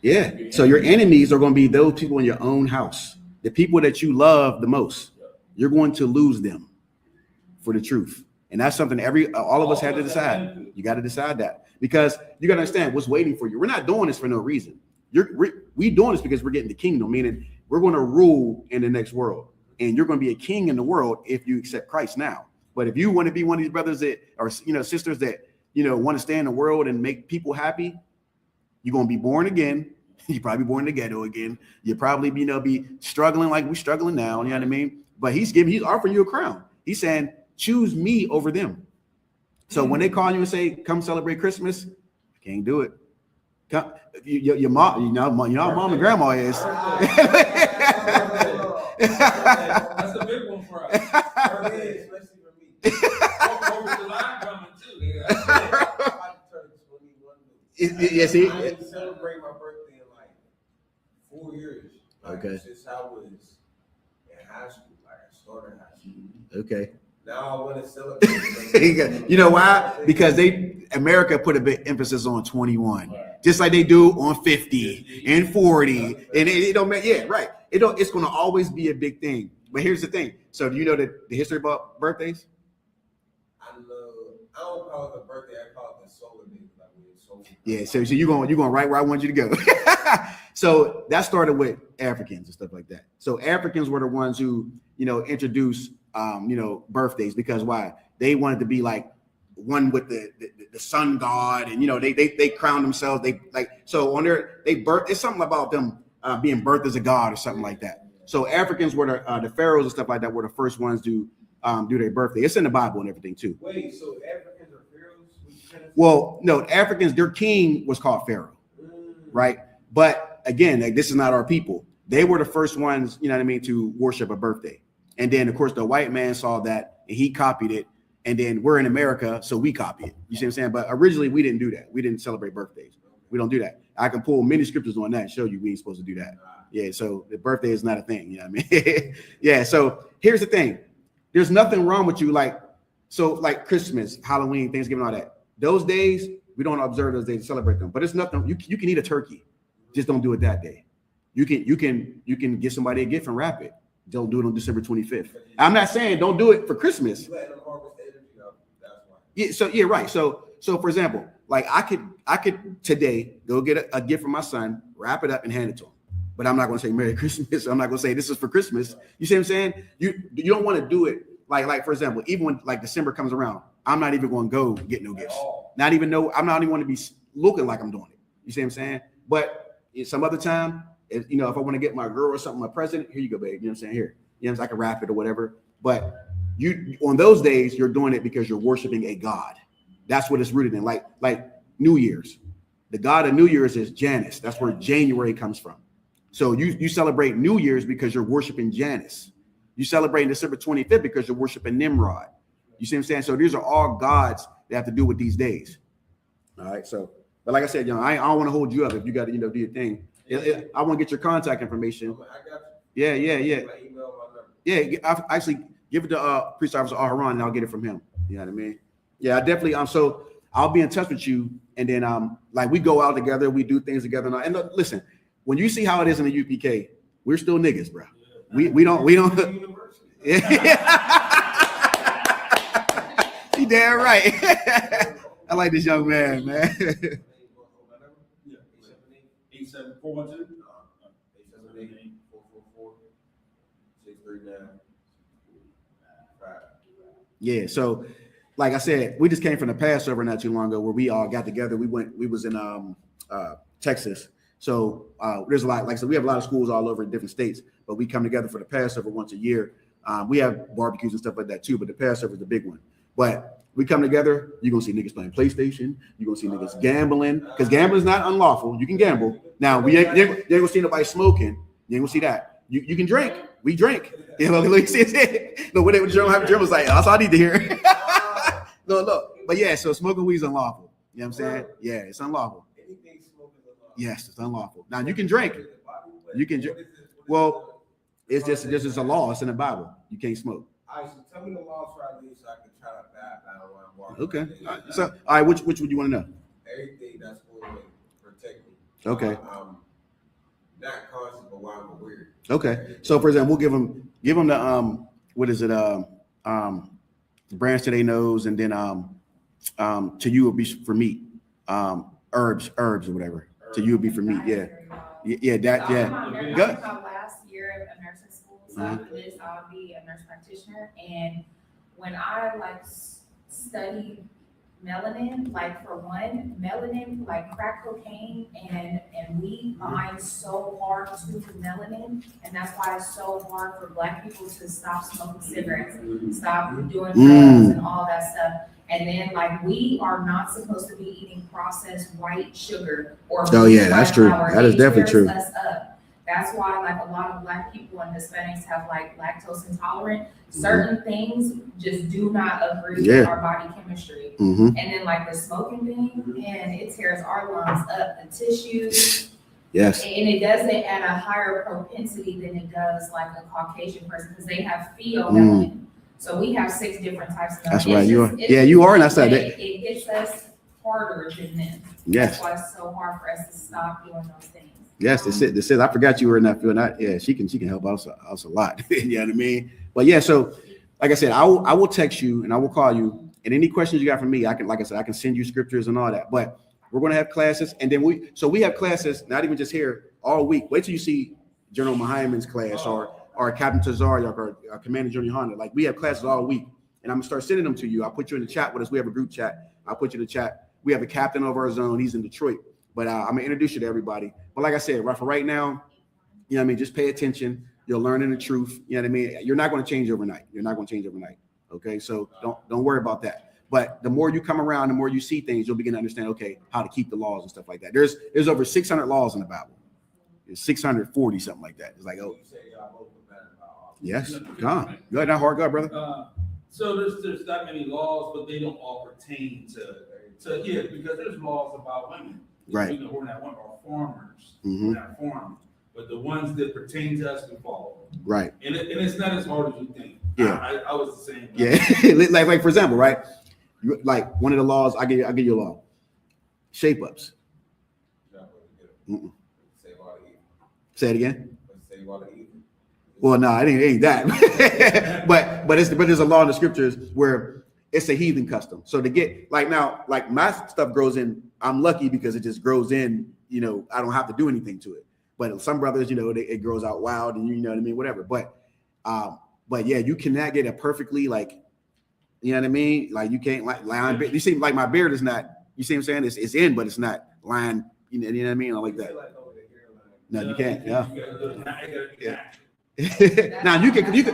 Yeah. So your enemies are going to be those people in your own house. The people that you love the most. You're going to lose them for the truth. And that's something all of us have to decide. You got to decide that, because you got to understand what's waiting for you. We're not doing this for no reason. We doing this because we're getting the kingdom, meaning we're going to rule in the next world. And you're going to be a king in the world if you accept Christ now. But if you want to be one of these brothers that or sisters that want to stay in the world and make people happy, you're going to be born again. You're probably born in the ghetto again. You probably be struggling like we're struggling now. You know what I mean? But he's offering you a crown. He's saying, choose me over them. So when they call you and say, come celebrate Christmas, I can't do it. Come, your mom, mom and grandma is. That's a big one for us. Especially for me. 4th of July coming too. Yeah. I turned 21. Yeah, see? I didn't celebrate my birthday in like 4 years. Okay. Since I was in high school. Like I started high school. Okay. Now I want to celebrate. You know why? Because America put a big emphasis on 21, just like they do on 50 and 40, and it don't matter. Yeah, right. It's going to always be a big thing. But here's the thing. So do you know the history about birthdays? I don't call it a birthday. I call it the solar day. Yeah. So you're going right where I want you to go. So that started with Africans and stuff like that. So Africans were the ones who introduced birthdays, because why? They wanted to be like one with the sun god, and they crowned themselves. So on they birth. It's something about them being birthed as a god or something like that. So Africans were the pharaohs and stuff like that were the first ones to do their birthday. It's in the Bible and everything too. Wait, so Africans are pharaohs? Well, no, Africans, their king was called Pharaoh, right? But again, this is not our people. They were the first ones, to worship a birthday. And then, of course, the white man saw that and he copied it. And then we're in America, so we copy it. You see what I'm saying? But originally, we didn't do that. We didn't celebrate birthdays. We don't do that. I can pull many scriptures on that and show you we ain't supposed to do that. Yeah, so the birthday is not a thing. You know what I mean? Yeah, so here's the thing. There's nothing wrong with you. Like Christmas, Halloween, Thanksgiving, all that. Those days, we don't observe those days to celebrate them. But it's nothing. You can eat a turkey. Just don't do it that day. You can get somebody a gift and wrap it. Don't do it on December 25th. I'm not saying don't do it for Christmas. Yeah. So yeah, right. So for example, like I could today go get a gift for my son, wrap it up, and hand it to him. But I'm not going to say Merry Christmas. I'm not going to say this is for Christmas. You see what I'm saying? You don't want to do it like for example, even when like December comes around, I'm not even going to go get no gifts. I'm not even going to be looking like I'm doing it. You see what I'm saying? But some other time, if I want to get my girl or something, a present, here you go, babe. You know what I'm saying? Here, I can wrap it or whatever. But you on those days, you're doing it because you're worshiping a god. That's what it's rooted in. Like New Year's, the god of New Year's is Janus. That's where January comes from. So you celebrate New Year's because you're worshiping Janus. You celebrate December 25th because you're worshiping Nimrod. You see what I'm saying? So these are all gods that have to do with these days. All right. So, but like I said, I don't want to hold you up if you got to do your thing. I want to get your contact information. I got you. Yeah. Yeah, I actually give it to Priest Officer Aharon, and I'll get it from him. You know what I mean? Yeah, I definitely. So I'll be in touch with you, and then like we go out together, we do things together. And listen, when you see how it is in the UPK, we're still niggas, bro. We don't. You damn right. I like this young man. 8742. Yeah, so like I said, we just came from the Passover not too long ago where we all got together. We was in Texas. So there's a lot, like I said, we have a lot of schools all over in different states, but we come together for the Passover once a year. We have barbecues and stuff like that too, but the Passover is the big one. But We come together, you're gonna see niggas playing PlayStation, you're gonna see niggas gambling, because gambling is not unlawful. You can gamble. Now you ain't gonna see nobody smoking, you ain't gonna see that. You can drink, we drink. You know, look, see it. No, whatever Jerome was like, that's all I need to hear. No, but yeah, so smoking weed is unlawful. You know what I'm saying? Yeah, it's unlawful. Anything smoking is unlawful. Yes, it's unlawful. Now you can drink. You can drink. Well, it's just a law. It's in the Bible. You can't smoke. All right, so tell me the laws for I leave so I can try to battle while I'm walking. Okay. All right. So, all right, which would you want to know? Everything that's going to protect me. Okay. Not conscious, but why I'm aware. Okay. So, for example, we'll give them the what is it? The branch to their nose, and then to you would be for meat. Herbs or whatever. To you would be for meat. Yeah. Yeah. That. So Yeah. Good. My last year of nursing school, so after this, I'll be a nurse practitioner. And when I studied melanin, like for one, melanin, like crack cocaine and weed bind so hard to melanin, and that's why it's so hard for Black people to stop smoking cigarettes, stop doing drugs and all that stuff. And then, like, we are not supposed to be eating processed white sugar or that's true. That is definitely true. Us up. That's why, like, a lot of Black people and Hispanics have like lactose intolerant. Certain things just do not agree with our body chemistry. And then, like, the smoking thing, and it tears our lungs up, the tissues. Yes. And it does it at a higher propensity than it does like a Caucasian person, because they have pheomelanin. So we have 6 different types of melanin. That's right. You are. Yeah, you are. And I said that. It hits us harder than them. Yes. That's why it's so hard for us to stop doing those things. Yes, this is. I forgot you were in that field. Yeah, she can help us a lot. You know what I mean? But yeah, so like I said, I will text you and I will call you. And any questions you got from me, I can send you scriptures and all that. But we're gonna have classes, and then we have classes, not even just here, all week. Wait till you see General Mahaiman's class or Captain Tazariak or Commander Junior Honda. Like, we have classes all week, and I'm gonna start sending them to you. I'll put you in the chat with us. We have a group chat. I'll put you in the chat. We have a captain of our zone. He's in Detroit. But I'm gonna introduce you to everybody. But like I said, for right now, you know what I mean, just pay attention. You're learning the truth. You know what I mean? You're not going to change overnight. Okay, so don't worry about that. But the more you come around, the more you see things, you'll begin to understand, okay, how to keep the laws and stuff like that. There's over 600 laws in the Bible. There's 640, something like that. It's like, oh, yes, John, go ahead, not hard, go ahead, brother. So there's that many laws, but they don't all pertain to because there's laws about women. Right. We're not farmers. We're not farming. But the ones that pertain to us, we follow. Right. And it's not as hard as you think. Yeah. I was the same. Yeah. like for example, right? Like one of the laws, I give you a law. Shape ups. Say it again. Well, no, it ain't that. but there's a law in the scriptures where it's a heathen custom. So to get like my stuff grows in, I'm lucky because it just grows in, you know, I don't have to do anything to it. But some brothers, you know, it grows out wild and you know what I mean, whatever. But yeah, you cannot get it perfectly, like, you know what I mean? Like you can't line. You see, like my beard is not, you see what I'm saying? It's in, but it's not line, you know what I mean? I like that. No, you can't. Yeah. Now you can clean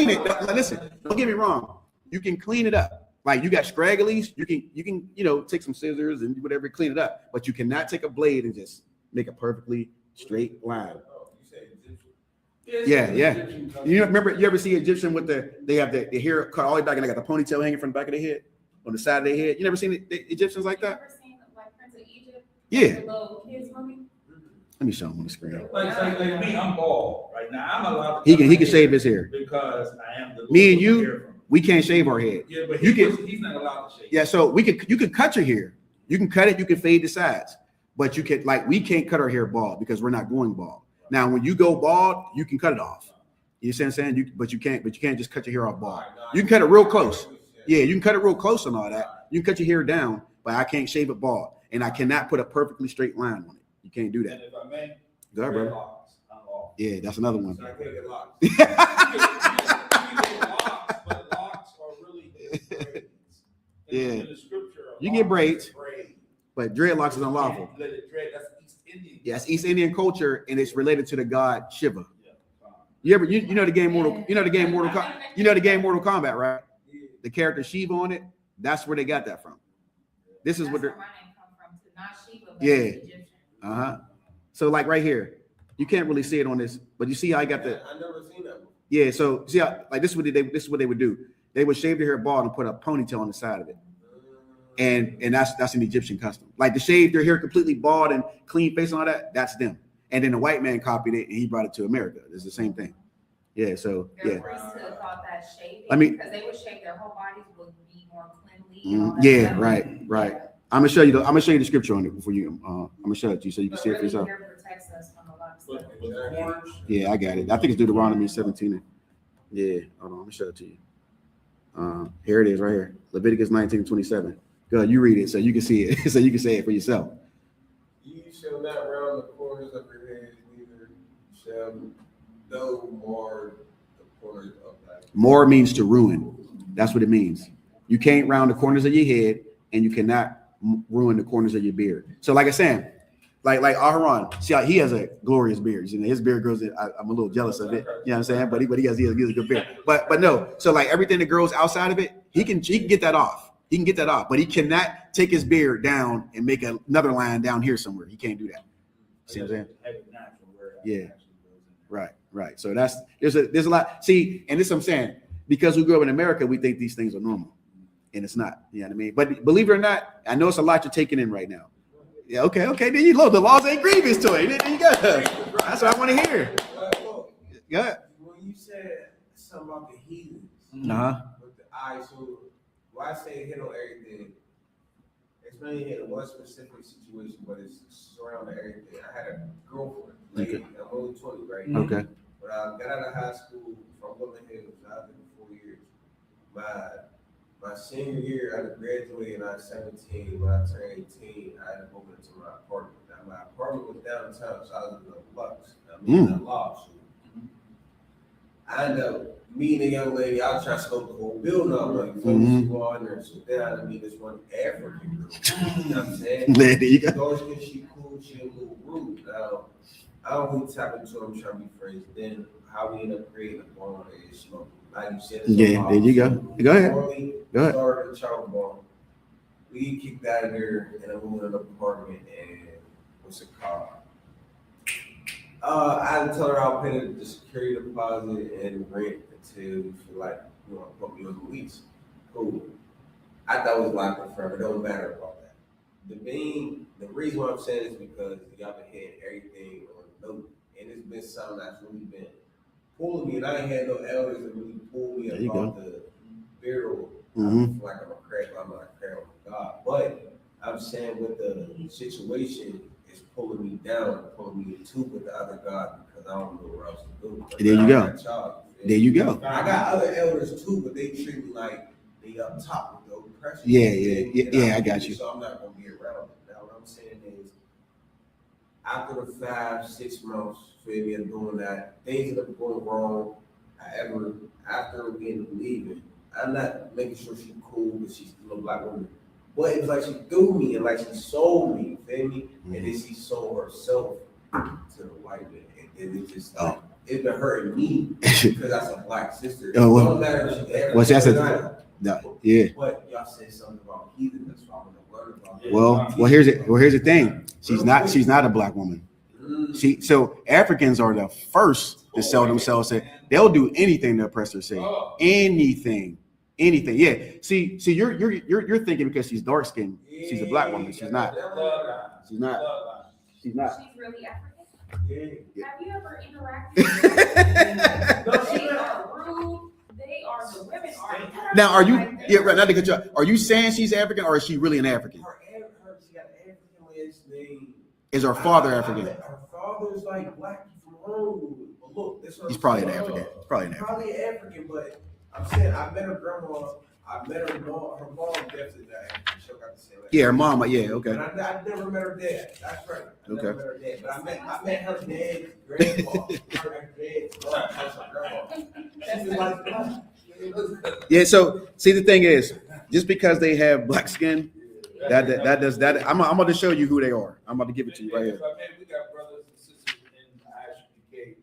it. Listen, don't get me wrong. You can clean it up. Like you got scragglies, you can you know, take some scissors and whatever, clean it up. But you cannot take a blade and just make a perfectly straight line. Yeah. You remember, you ever see Egyptian with they have the hair cut all the way back and they got the ponytail hanging from the back of their head, on the side of their head? You never seen the Egyptians like that? You ever seen like Prince of Egypt? Yeah. The little kids movie? Let me show him on the screen. Like me, I'm bald right now. I'm allowed to. He can shave his hair because I am the. Me and you, we can't shave our head. Yeah, but he's not allowed to shave. Yeah, so you can cut your hair. You can cut it. You can fade the sides, but you can we can't cut our hair bald because we're not going bald. Now, when you go bald, you can cut it off. You see what I'm saying? But you can't just cut your hair off bald. You can cut it real close. Yeah, you can cut it real close and all that. You can cut your hair down, but I can't shave it bald, and I cannot put a perfectly straight line on it. You can't do that. And if I may, go ahead, brother. Yeah, that's another one. So I can't get locks. You can get locks, but locks are really braids. In the scripture, you can get braids, but dreadlocks is unlawful. That's East Indian. Yeah, it's East Indian culture, and it's related to the god Shiva. You know the game Mortal Kombat, right? the character Shiva on it, that's where they got that from. This is what they're. That's where my name come from too. Not Sheba, but Yeah. Egyptian. So like right here, you can't really see it on this, but you see how I got the. I never seen that. Yeah. So see how like this is what they would do. They would shave their hair bald and put a ponytail on the side of it, and that's an Egyptian custom. Like to shave their hair completely bald and clean face and all that. That's them. And then the white man copied it and he brought it to America. It's the same thing. Yeah. So Their yeah. priesthood thought that shaving, I mean- because they would shave their whole bodies would be more cleanly. And all that Yeah. stuff. Right. Yeah. I'm gonna show you the scripture on it before you. I'm gonna show it to you so you can But see it for really, yourself. hair protects us from a lot of But, stuff. but the orange, Yeah, I got it. I think it's Deuteronomy 17. Yeah, hold on, let me show it to you. Here it is, right here. Leviticus 19:27. Go ahead, you read it so you can see it, so you can say it for yourself. You shall not round the corners of your head, neither shall thou mar the corners of thy head. More means to ruin. That's what it means. You can't round the corners of your head, and you cannot ruin the corners of your beard. So, like I said, like Aharon, see how he has a glorious beard. You know, his beard grows. I'm a little jealous of it. You know what I'm saying? But he has a good beard. But no. So like everything that grows outside of it, he can get that off. He can get that off. But he cannot take his beard down and make another line down here somewhere. He can't do that. See what I'm saying? Yeah. Right. So there's a lot. See, and this is what I'm saying, because we grew up in America, we think these things are normal, and it's not. You know what I mean? But believe it or not, I know it's a lot you're taking in right now. Yeah. Okay. Then you look. The laws ain't grievous to it. There you go. That's what I want to hear. Yeah. When you said something about the heathens, Uh huh. with the eye, so why I say hit on everything, it's mainly hit one specific situation, but it's surrounding everything. I had a girlfriend, lady, Okay. I'm only 20, right? Okay. When I got out of high school from Woodland Hills, I was there for 4 years. My senior year, I graduated when I was 17. When I turned 18, I had to move into my apartment. Now, my apartment was downtown, so I was in the Lux. A loft. I ended up meeting a young lady. I was trying to scope the whole building up, like, she was in there. So then I had to meet this one African girl. You know what I'm saying? Lady, you got. Those kids, she cool, she a little rude. Now, I don't really tap into them trying to be friends. Then how we end up creating a bond is, like you said. Yeah. There you go. Go ahead. Go ahead. Started a child bond. We kicked out of there and I moved in an apartment and what's it called? I had to tell her I'll pay the security deposit and rent until you feel like you want to put me on the lease. Cool. I thought it was locked in forever. It don't matter about that. The reason why I'm saying is because y'all been hitting everything on note, and it's been something that's really been pulling me, and I ain't had no elders that really pulled me about the burial. I feel like I'm a crack, but I'm not a crack on God. But I'm saying with the situation, it's pulling me down, pulling me into with the other God because I don't know where else to go. There you go. There you go. I got other elders too, but they treat me like they up top with the oppression. Yeah, I got you. So I'm not gonna be around it. Now what I'm saying is, after the 5-6 months for me of doing that, things end up going wrong. However, after we end up leaving, I'm not making sure she's cool because she's still a black woman. But it was like she threw me and like she sold me, you feel me? And then she sold herself to the white man. And then it just like, it's been hurting me because that's a black sister. It don't matter if she's African or not. Yeah. But y'all said something about heathen, that's why I want to learn about it. Well, here's the thing. She's not a black woman. So Africans are the first to sell themselves. They'll do anything the oppressor say. Anything. Yeah. See, you're thinking because she's dark skinned, she's a black woman. She's not. She's really African? Yeah. Have you ever interacted with them? They are rude. The women are. Now, are you? Yeah, right. Not to cut you off. Are you saying she's African, or is she really an African? She got an African last name. Is her father African? Her father's like black from Homewood. But look, He's probably an African. Probably African, but I'm saying I met her grandma. I met her mom. Her mom definitely not African. She got the same. Yeah, her mom. Yeah, okay. And I never met her dad. That's right. I never Okay. met her dad, but I met her dad's grandma. Her dad's grandma. That's her grandma. She was like black. Yeah. So see, the thing is, just because they have black skin, that does that. I'm about to show you who they are. I'm about to give it to you right here. We got brothers and sisters in the ISUPK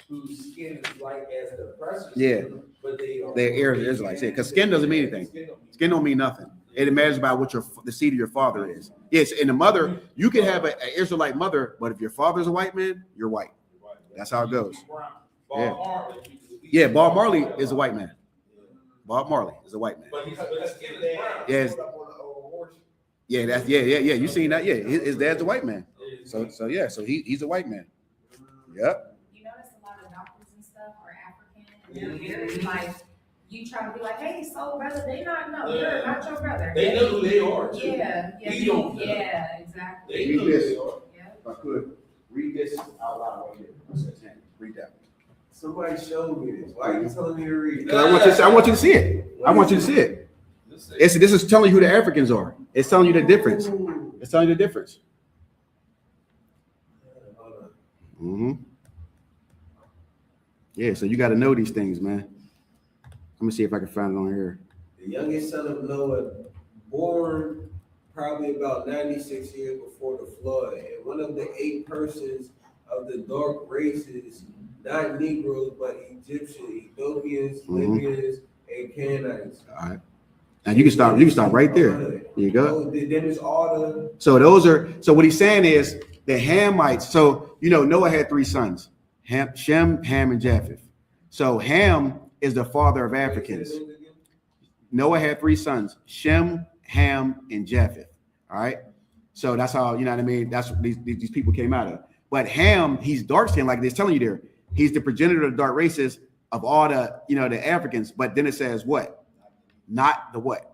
whose skin is light as the oppressors. Yeah. But they are. They're heirs of the Israelites. Yeah, because skin doesn't mean anything. Skin don't mean nothing. It matters about what the seed of your father is. Yes, and the mother, you can have an Israelite mother, but if your father's a white man, you're white. That's how it goes. Yeah, Bob Marley is a white man. Bob Marley is a white man. But his skin is brown. Yes. Yeah, that's yeah. You seen that? Yeah, his dad's a white man. So he's a white man. Yep. You notice a lot of doctors and stuff are African, and they're very like, you try to be like, hey, soul brother, they not know, you're not your brother. They know who they are. Too. Yeah, We don't know. yeah, exactly. They know who they are. Yeah. If I could read this out loud right here. Read that. Somebody showed me this. Why are you telling me to read? Because I want you to see it. I want you to see it. This is telling you who the Africans are. It's telling you the difference. It's telling you the difference. Mm-hmm. Yeah, so you got to know these things, man. Let me see if I can find it on here. The youngest son of Noah, born probably about 96 years before the flood, and one of the 8 persons of the dark races, not Negroes, but Egyptians, Ethiopians, Libyans, and Canaanites. All right. Now you can stop right there. There you go. So then it's all the. So what he's saying is the Hamites. So Noah had 3 sons: Shem, Ham, and Japheth. So Ham is the father of Africans. Noah had 3 sons: Shem, Ham, and Japheth. All right. So that's how what I mean. That's what these people came out of. But Ham, he's dark skinned, like they're telling you there. He's the progenitor of the dark races of all the the Africans. But then it says what? Not the what?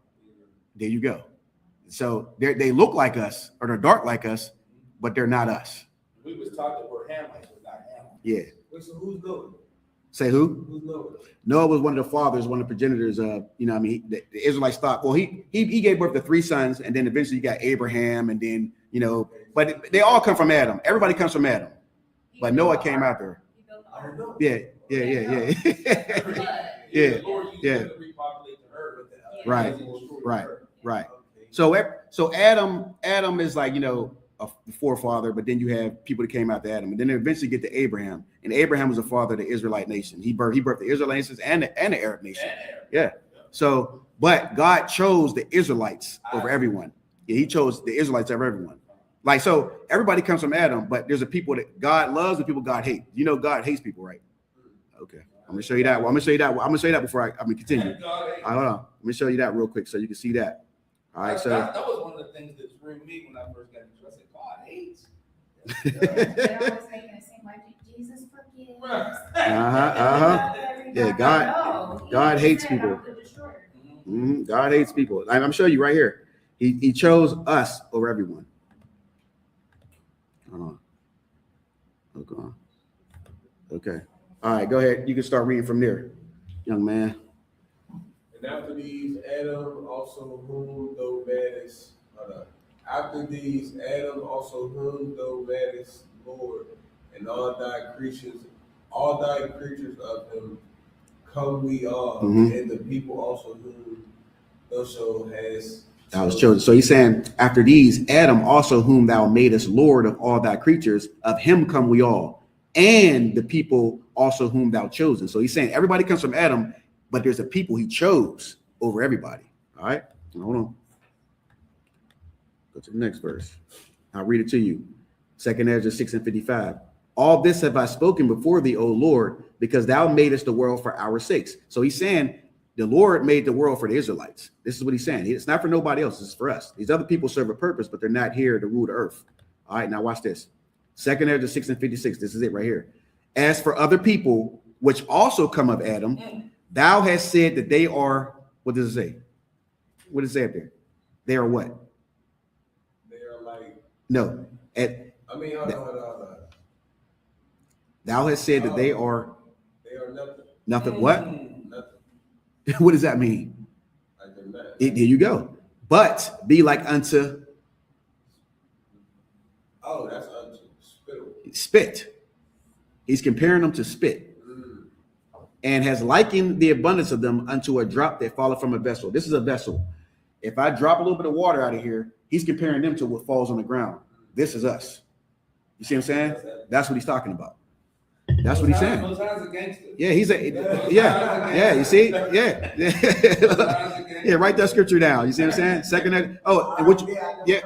There you go. So they look like us, or they're dark like us, but they're not us. We was taught that we're Hamites, but not Ham. Yeah. Wait, so who's Noah? Say who? Who's Noah? Noah was one of the fathers, one of the progenitors of, the Israelites thought, well, he gave birth to 3 sons, and then eventually you got Abraham, and then, but they all come from Adam. Everybody comes from Adam. But Noah came after. Yeah. Yeah. Right. So Adam is like, a forefather, but then you have people that came after Adam, and then they eventually get to Abraham, and Abraham was the father of the Israelite nation. He birthed the Israelite nations and the Arab nation. Yeah. So, but God chose the Israelites over everyone. Yeah, he chose the Israelites over everyone. Like, so everybody comes from Adam, but there's a people that God loves and people God hates. God hates people, right? Okay. I'm gonna show you that. Well, I'm gonna show you that before I continue. All right, hold on. Let me show you that real quick so you can see that. All right, so that was one of the things that threw me when I first got into it. I said, God hates. They're always making it seem like Jesus forgives. Yeah, God hates people. God hates people. I'm showing you right here. He chose us over everyone. Okay. All right, go ahead. You can start reading from there, young man. And after these, Adam also whom thou madest. After these, Adam also whom thou madest, Lord, and all thy creatures of him come we all, and the people also whom thou so hast. That was chosen. So he's saying, after these, Adam also whom thou madest Lord of all thy creatures, of him come we all, and the people also whom thou chosen. So he's saying everybody comes from Adam, but there's a people he chose over everybody. All right, hold on. Go to the next verse. I'll read it to you. 2 Ezra 6:55. All this have I spoken before thee, O Lord, because thou madest the world for our sakes. So he's saying the Lord made the world for the Israelites. This is what he's saying. It's not for nobody else. It's for us. These other people serve a purpose, but they're not here to rule the earth. All right, now watch this. 2 Ezra 6:56. This is it right here. As for other people, which also come of Adam, thou hast said that they are, what does it say? What does it say up there? They are what? They are like. No. Hold on. Thou hast said that they are. They are nothing. Nothing. What? Nothing. What does that mean? Like they're not. Here you go. But be like unto. Oh, that's unto spit. He's comparing them to spit. And has likened the abundance of them unto a drop that falleth from a vessel. This is a vessel. If I drop a little bit of water out of here, he's comparing them to what falls on the ground. This is us. You see what I'm saying? That's what he's talking about. That's what he's saying. Most High's a gangster. Yeah, he's yeah. You see, yeah. Yeah, write that scripture down. You see what I'm saying? Second, oh, and what you, yeah.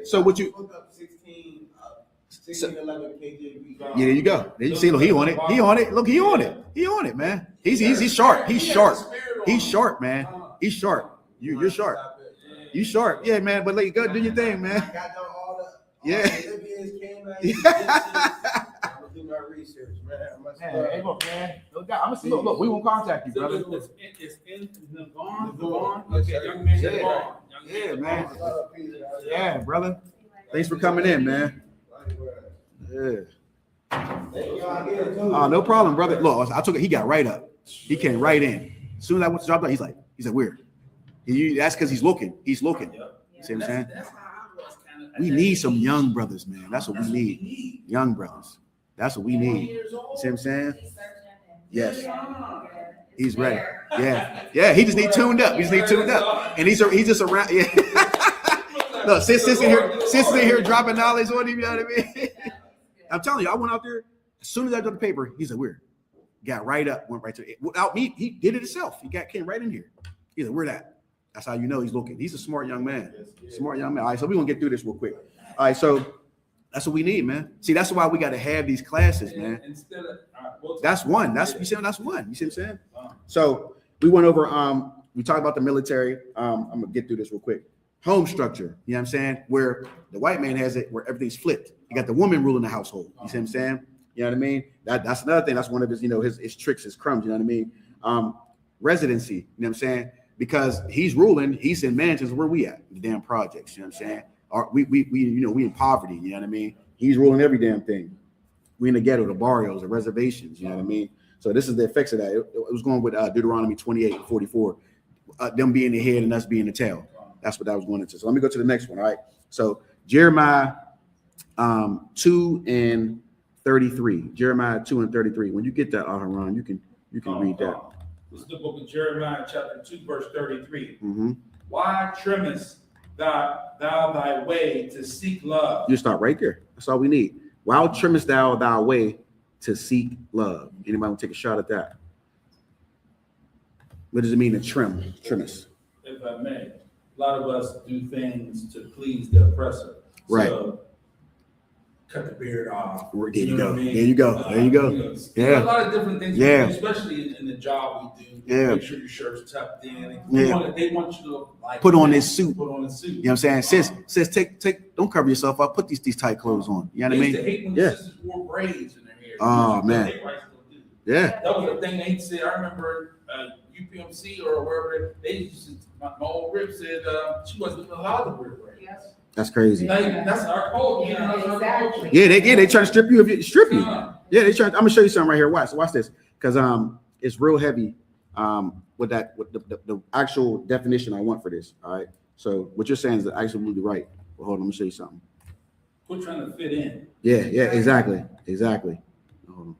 So what you, 1611 KJV. yeah, there you go. There you see, look, he on it. He on it. Look, he on it. He on it, man. He's sharp. He's sharp. He's sharp, man. He's sharp. You're sharp. You sharp, yeah, man. But like, go do your thing, man. I got all the Yeah. Libyans, Canaanites, I'm gonna do my research, man. Hey, look, man. Look, we won't contact you, brother. It's in Navon. Okay, young man, Navon. Yeah, man. Yeah, brother. Thanks for coming in, man. Yeah. Oh, no problem, brother. Look, I took it. He got right up. He came right in. As soon as I went to drop that, he's like, weird. That's because he's looking. He's looking. You see what I'm saying? We need some young brothers, man. That's what we need. Young brothers. That's what we need. You see what I'm saying? Yes. He's ready. Yeah. He just need tuned up. And he's just around. Yeah. Look, sis in here dropping knowledge on him. You know what I mean? I'm telling you, I went out there. As soon as I did the paper, he's like, weird. Got right up, went right to it. Without me, he did it himself. Came right in here. He's like, where that? That's how you know he's looking. He's a smart young man. Smart young man. All right, so we're gonna get through this real quick. All right, so that's what we need, man. See, that's why we got to have these classes, man. That's one. That's one. You see what I'm saying? So we went over. We talked about the military. I'm gonna get through this real quick. Home structure. You know what I'm saying? Where the white man has it, where everything's flipped. You got the woman ruling the household. You see what I'm saying? You know what I mean? That's another thing. That's one of his, his tricks, his crumbs. You know what I mean? Residency. You know what I'm saying? Because he's ruling, he's in mansions. Where we at? The damn projects. You know what I'm saying? Or we we in poverty. You know what I mean? He's ruling every damn thing. We in the ghetto, the barrios, the reservations. You know what I mean? So this is the effects of that. It was going with Deuteronomy 28:44. Them being the head and us being the tail. That's what that was going into. So let me go to the next one. All right. So Jeremiah 2:33. Jeremiah 2:33. When you get that, Aharon, you can read that. This is the book of Jeremiah, chapter 2, verse 33. Mm-hmm. Why trimmest thou thy way to seek love? You start right there. That's all we need. Why trimmest thou thy way to seek love? Anybody want to take a shot at that? What does it mean to trim? Trimmest. If I may, a lot of us do things to please the oppressor. Right. So, cut the beard off. There you go. What I mean? There you go. There you go. Yeah. A lot of different things. Yeah. Especially in the job we do. Yeah. Make sure your shirt's tucked in. Yeah. They want you to like Put on this suit. Put on a suit. You know what I'm saying? Sis, take. Don't cover yourself up. Put these tight clothes on. You know what I mean? They hate when Yeah. sisters wore braids in their hair. Oh, man. Yeah. That was the thing they said. I remember UPMC or wherever they used to. My old rip said she wasn't allowed to wear braids. Yes. That's crazy. Like, that's our code. You know, that's our Exactly. culture. Yeah, they try to strip you if you strip you. Uh, Yeah, they try. I'm gonna show you something right here. Watch this, because it's real heavy. With the actual definition I want for this. All right. So what you're saying is absolutely right. Well, hold on, let me show you something. Quit trying to fit in. Yeah, exactly. Hold on.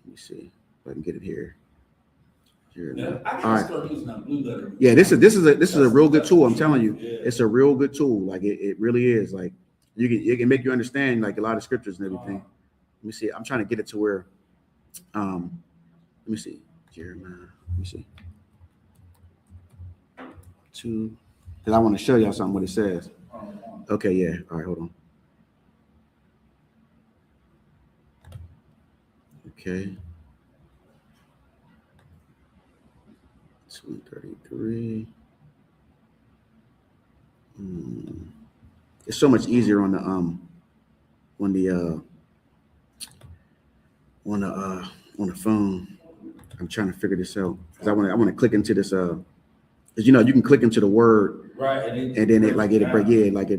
Let me see if I can get it here. Yeah, I All can right. start using that blue letter. Yeah, this is a real good tool. I'm telling you, Yeah. it's a real good tool. Like it really is. Like it can make you understand like a lot of scriptures and everything. Let me see. I'm trying to get it to where. Let me see. Jeremiah. Let me see. 2, because I want to show y'all something what it says. Okay, yeah. All right, hold on. Okay. 2:33. It's so much easier on the phone. I'm trying to figure this out because I want to click into this because you can click into the word Right. and then it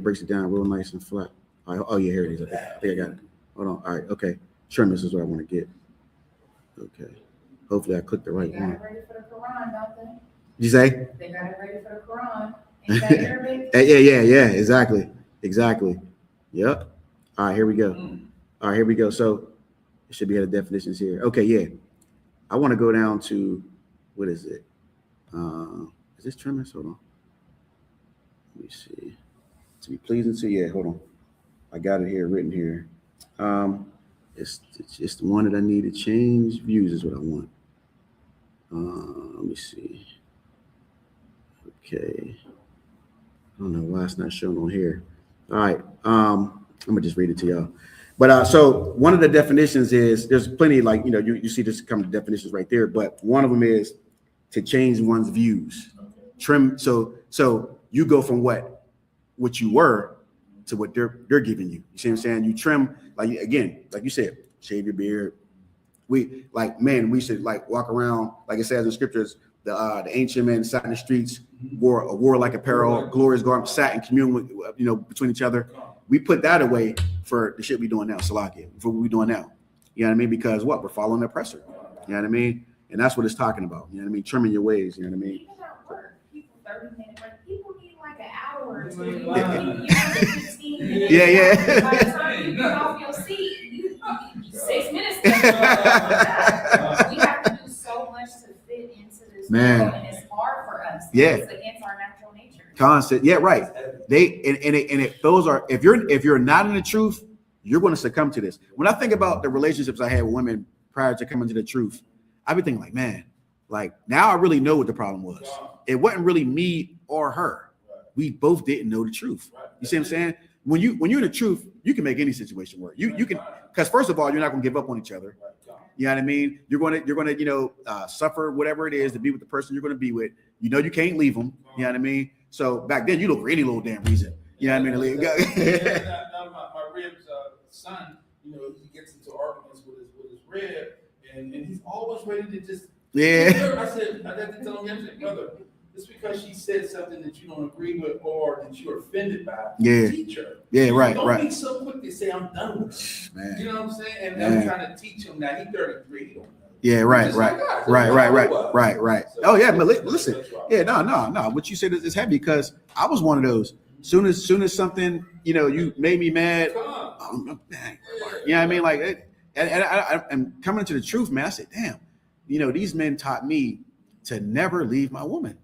breaks it down real nice and flat. Oh yeah, here it is. I think I got it. Hold on. All right, okay. Trim is what I want to get. Okay. Hopefully I clicked the right They got one. it ready for the Quran, don't they? You say? They got it ready for the Quran. Ain't that Arabic? Yeah. Exactly. Yep. All right, here we go. So it should be at the definitions here. Okay, yeah. I want to go down to what is it? Is this trimmers? Hold on. Let me see. To be pleasing to hold on. I got it here written here. It's just one that I need to change views is what I want. Let me see. Okay. I don't know why it's not shown on here. All right. I'm gonna just read it to y'all. But so one of the definitions is there's plenty, like, you know, you see this kind of definitions right there, but one of them is to change one's views. Trim. So you go from what you were to what they're giving you. You see what I'm saying? You trim, like, again, like you said, shave your beard. We we should like walk around, like it says in scriptures, the ancient men sat in the streets, wore like apparel, glorious garments, sat in communion with, you know, between each other. We put that away for the shit we doing now, Salakia, for what we doing now. You know what I mean? Because what? We're following the oppressor. You know what I mean? And that's what it's talking about. You know what I mean? Trimming your ways. You know what I mean? People don't work. People 30 minutes, but people need like an hour or two. You have 15 minutes. Yeah. By the time you get off your seat, you 6 minutes. We have to do so much to fit into this world, and it's hard for us. Yeah. It's against our natural nature. Concept. Yeah, right. If you're not in the truth, you're going to succumb to this. When I think about the relationships I had with women prior to coming to the truth, I've been thinking like, man, like now I really know what the problem was. It wasn't really me or her. We both didn't know the truth. You see what I'm saying? When you're in the truth, you can make any situation work. You can, because first of all, you're not going to give up on each other. You know what I mean? You're going to suffer whatever it is to be with the person you're going to be with. You know you can't leave them. You know what I mean? So back then you look for any little damn reason. You know what I mean? To leave. My rib's son, you know, he gets into arguments with his rib, and he's always ready to just. Yeah. I had to tell him yesterday, brother, just because she said something that you don't agree with or that you're offended by, teach her. Yeah, right, Don't be so quick to say I'm done with it. Man. You know what I'm saying? And I'm trying to teach him that he's 33. He don't know. Yeah, right. So, Oh yeah, but listen, yeah, no. What you said is heavy because I was one of those. Soon as something, you know, you made me mad. Oh, man. You know what I mean? Like, and coming into the truth, man, I said, damn, you know, these men taught me to never leave my woman.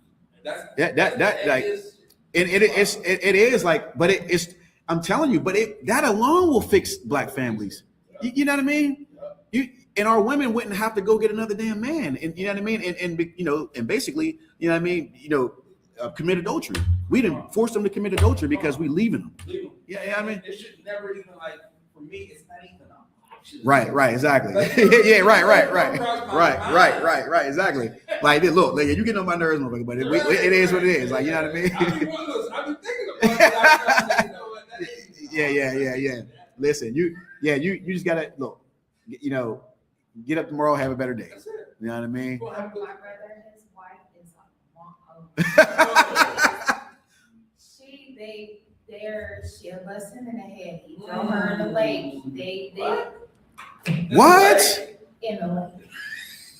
It is like, but it's. I'm telling you, but that alone will fix black families. You know what I mean? And our women wouldn't have to go get another damn man, and you know what I mean, and basically, you know what I mean, commit adultery. We didn't force them to commit adultery because we leaving them. Yeah, I mean, it should never even, like, for me, it's not even an option. Right, exactly. Yeah, right, exactly. Like, look, you getting on my nerves, but it is what it is. Like, you know what I mean? I've been thinking about it. Yeah. Listen, you just gotta look. You know, get up tomorrow, have a better day. You know what I mean? My brother, his wife is she'll bust him in the head. He throw her in the lake. They what? In the lake.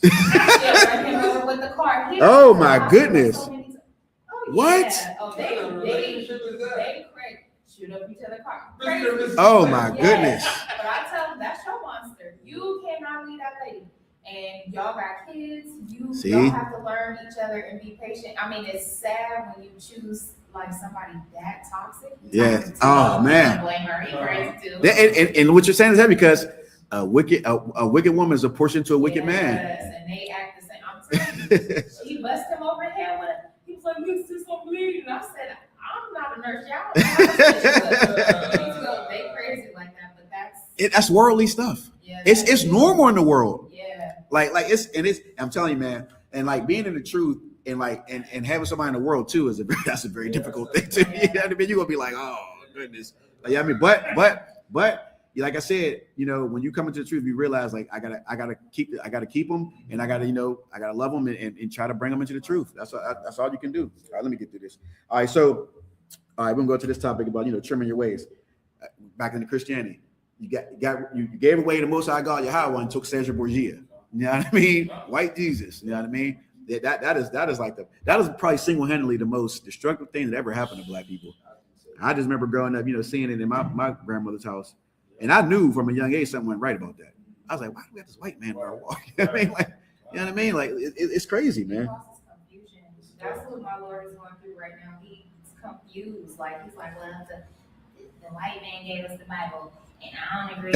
She'll run him over with the car. Oh my goodness. What? Yeah. Oh, they crazy. Shoot up each other's car. Crazy. Oh my goodness. But I tell them, that's your monster. You cannot leave that lady. And y'all got kids. Y'all have to learn each other and be patient. I mean, it's sad when you choose like somebody that toxic. Yeah. Oh man. Blame her. He crazy too. And what you're saying is that because a wicked woman is a portion to a wicked man. Yes, and they act the same. I'm telling you, she bust him over the head with it. He was like, "You see some bleeding." I said, "I'm not a nurse. Y'all they crazy like that, but that's worldly stuff. Yeah, it's normal in the world. Yeah. Like it's I'm telling you, man, and like being in the truth and like and having somebody in the world too that's a very difficult thing to me. You know what I mean? You're gonna be like, oh goodness. Like, I mean, but like I said, you know, when you come into the truth, you realize like I gotta keep them, and I gotta love them and try to bring them into the truth. That's all you can do. All right, let me get through this. All right, we're gonna go to this topic about trimming your ways. Back into Christianity, you gave away the Most High God Yahweh and took Caesar Borgia. You know what I mean? White Jesus. You know what I mean? That is probably single-handedly the most destructive thing that ever happened to black people. I just remember growing up, seeing it in my grandmother's house. And I knew from a young age something went right about that. I was like, why do we have this white man on our walk? You know what I mean? Like, you know what I mean? Like, it's crazy, man. That's what my Lord is going through right now. He's confused. Like, he's like, well, the white man gave us the Bible, and I don't agree.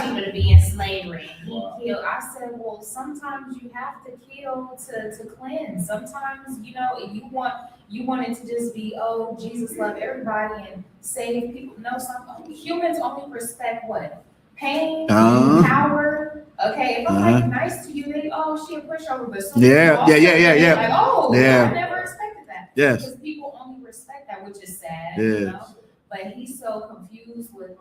People to be in slavery. Wow. He killed. I said, well, sometimes you have to kill to cleanse. Sometimes, you want it to just be, oh, Jesus loved everybody and save people. No, some humans only respect what? Pain, power. Okay, if I'm like nice to you, they she a pushover, but some Yeah. like, oh, Yeah. I never expected that. Yes. Because people only respect that, which is sad, Yes. But he's so confused with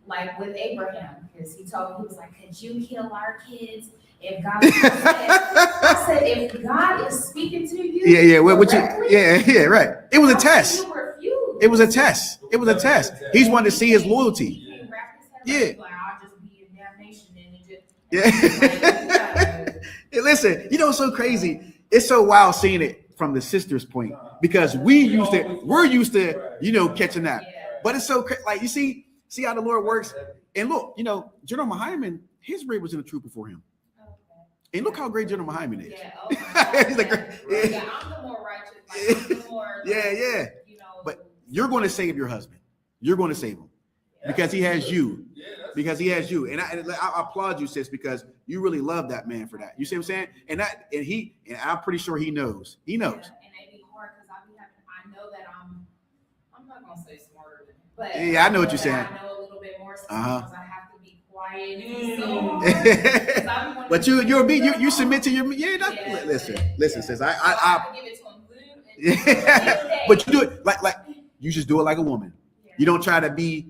like with Abraham, because he was like, could you kill our kids if God I said, if God is speaking to you, right. It was a how test. can you refuse? It was a test. It was a test. He's wanted to see his loyalty. He can wrap his head Yeah. like, I'll just be in damnation in Egypt. Yeah. Hey, listen, it's so crazy. It's so wild seeing it from the sister's point, because we're used to, catching that. But it's so crazy. Like, you see how the Lord works. And look, General Muhammad, his rib was in the troop before him. And look how great General Muhammad is. Yeah, oh my God. He's like, yeah, I'm the more righteous. Like, I'm the more, yeah. But you're going to save your husband. You're going to save him because he has you. Because he has you. And I applaud you, sis, because you really love that man for that. You see what I'm saying? And I'm pretty sure he knows. He knows. Yeah, and it be hard because I know that I'm not gonna say smarter than him, but Yeah, I know what you're saying. I know a little bit more sometimes. I have to be quiet and so hard. But you submit to your listen, sis. I have to give it to him good. But you do it like you just do it like a woman. You don't try to be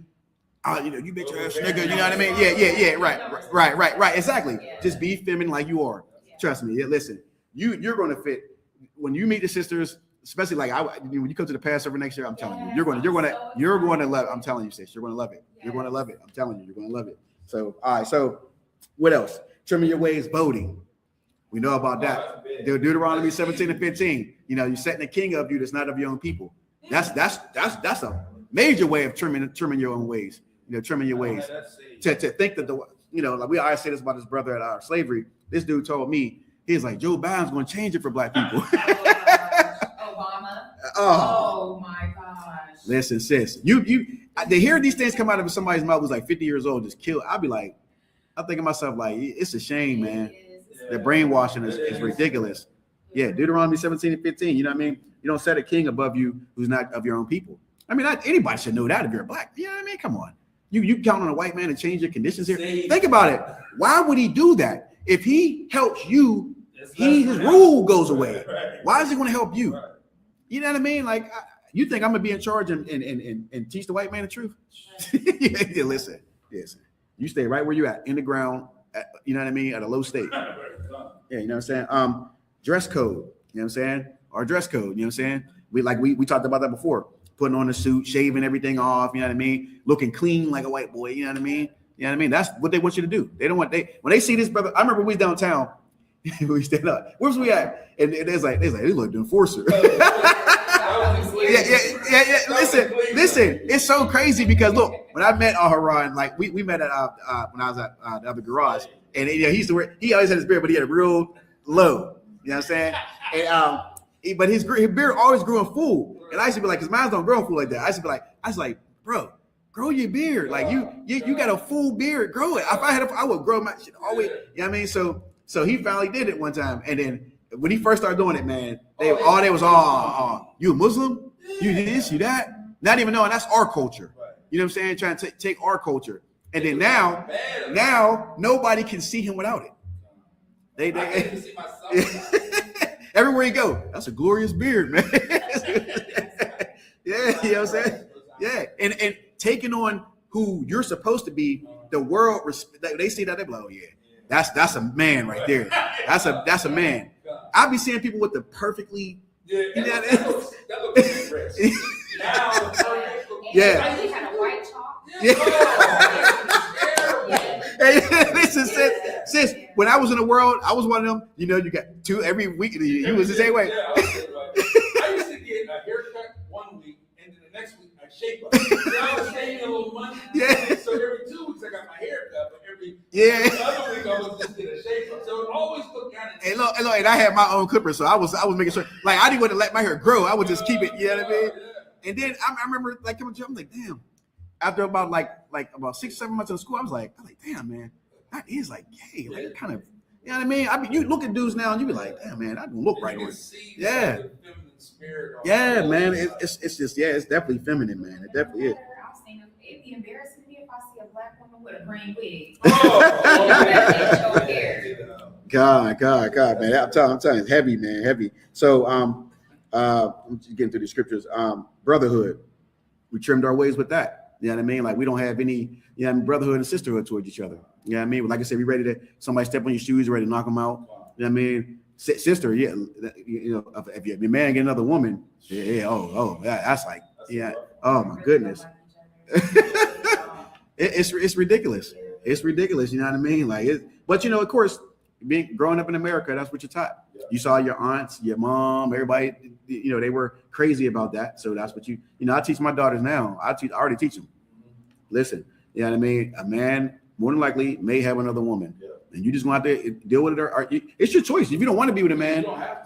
you bitch ass nigga, you know what I mean? Yeah, right. Exactly. Yeah. Just be feminine like you are. Yeah. Trust me. Yeah, listen, you're gonna fit when you meet the sisters, especially like when you come to the Passover next year. I'm telling you, you're gonna love it. I'm telling you, sis, you're gonna love it. You're gonna love it. I'm telling you, you're gonna love it. So, all right. So, what else? Trimming your ways, voting. We know about that. Deuteronomy 17 and 15. You're setting a king of you that's not of your own people. That's a major way of trimming your own ways. Trimming your ways. To think that like we always say this about his brother at our slavery. This dude told me, he's like, Joe Biden's going to change it for black people. Obama. Oh my gosh. Listen, sis, they hear these things come out of somebody's mouth who's like 50 years old, just kill. I'll be like, I'm thinking to myself, like, it's a shame, man. The brainwashing is ridiculous. Yeah, Deuteronomy 17 and 15. You know what I mean? You don't set a king above you who's not of your own people. I mean, anybody should know that if you're black. You know what I mean? Come on. You count on a white man to change your conditions here? Think about it. Why would he do that? If he helps you, his rule goes away. Why is he going to help you? You know what I mean? Like, you think I'm going to be in charge and teach the white man the truth? Yeah, listen. You stay right where you're at, in the ground, you know what I mean, at a low state. Yeah, you know what I'm saying? Dress code, you know what I'm saying? Our dress code, you know what I'm saying? We talked about that before. Putting on a suit, shaving everything off, you know what I mean? Looking clean like a white boy, you know what I mean? You know what I mean? That's what they want you to do. They don't want when they see this brother. I remember we was downtown, we stand up. Where was we at? And there's like they look the enforcer. Yeah. Listen. It's so crazy because look, when I met Al-Haran, like we met at when I was at the other garage, and he used to wear. He always had his beard, but he had a real low. You know what I'm saying? And but his beard always grew in full. And I used to be like, because mine don't grow full like that. I used to be like, bro, grow your beard. Like you got a full beard, grow it. If I had, I would grow my shit always. You know what I mean? So he finally did it one time. And then when he first started doing it, man, they was you a Muslim? You this, you that? Not even knowing that's our culture. You know what I'm saying? Trying to take our culture. And then now nobody can see him without it. They everywhere you go, that's a glorious beard, man. Yeah, you know what I'm saying? Yeah, and taking on who you're supposed to be, the world they see that they be like, oh yeah, that's a man right there. That's a man. I be seeing people with the perfectly. That looks fresh. Now, yeah. He had a white chalk. Hey, listen, sis, when I was in the world, I was one of them. You got two every week. You was the same way. I used to get a haircut one week, and then the next week I shape up. I was saving a little money. Yeah. So every 2 weeks I got my haircut, but every other week I was just get a shape up. So it always looked kind of. And look, and I had my own clippers, so I was making sure, like I didn't want to let my hair grow. I would just keep it. You know what I mean? And then I remember like coming to, I'm like, damn. after about about 6 or 7 months of school, I was like, damn, man, that is like gay. Like it kind of, you know what I mean? I mean, you look at dudes now and you be like, damn, man, I don't look right on it. Yeah. Yeah, man. It's just, yeah, it's definitely feminine, man. It definitely is. I've seen them. It'd be embarrassing to me if I see a black woman with a green wig. God, man. I'm telling you, it's heavy, man, heavy. So, I'm just getting through the scriptures. Brotherhood, we trimmed our ways with that. You know what I mean? Like we don't have any, you know, brotherhood and sisterhood towards each other. You know what I mean? Like I said, we ready to somebody step on your shoes, ready to knock them out. You know what I mean? Sister, yeah, you know, if your man get another woman, that's like, yeah, oh my goodness, it's ridiculous. It's ridiculous. You know what I mean? Like, but you know, of course, growing up in America, that's what you're taught. You saw your aunts, your mom, everybody, you know, they were crazy about that. So that's what you know, I teach my daughters now. I already teach them. Listen, you know what I mean? A man more than likely may have another woman. And you just want to deal with it, or it's your choice. If you don't want to be with a man,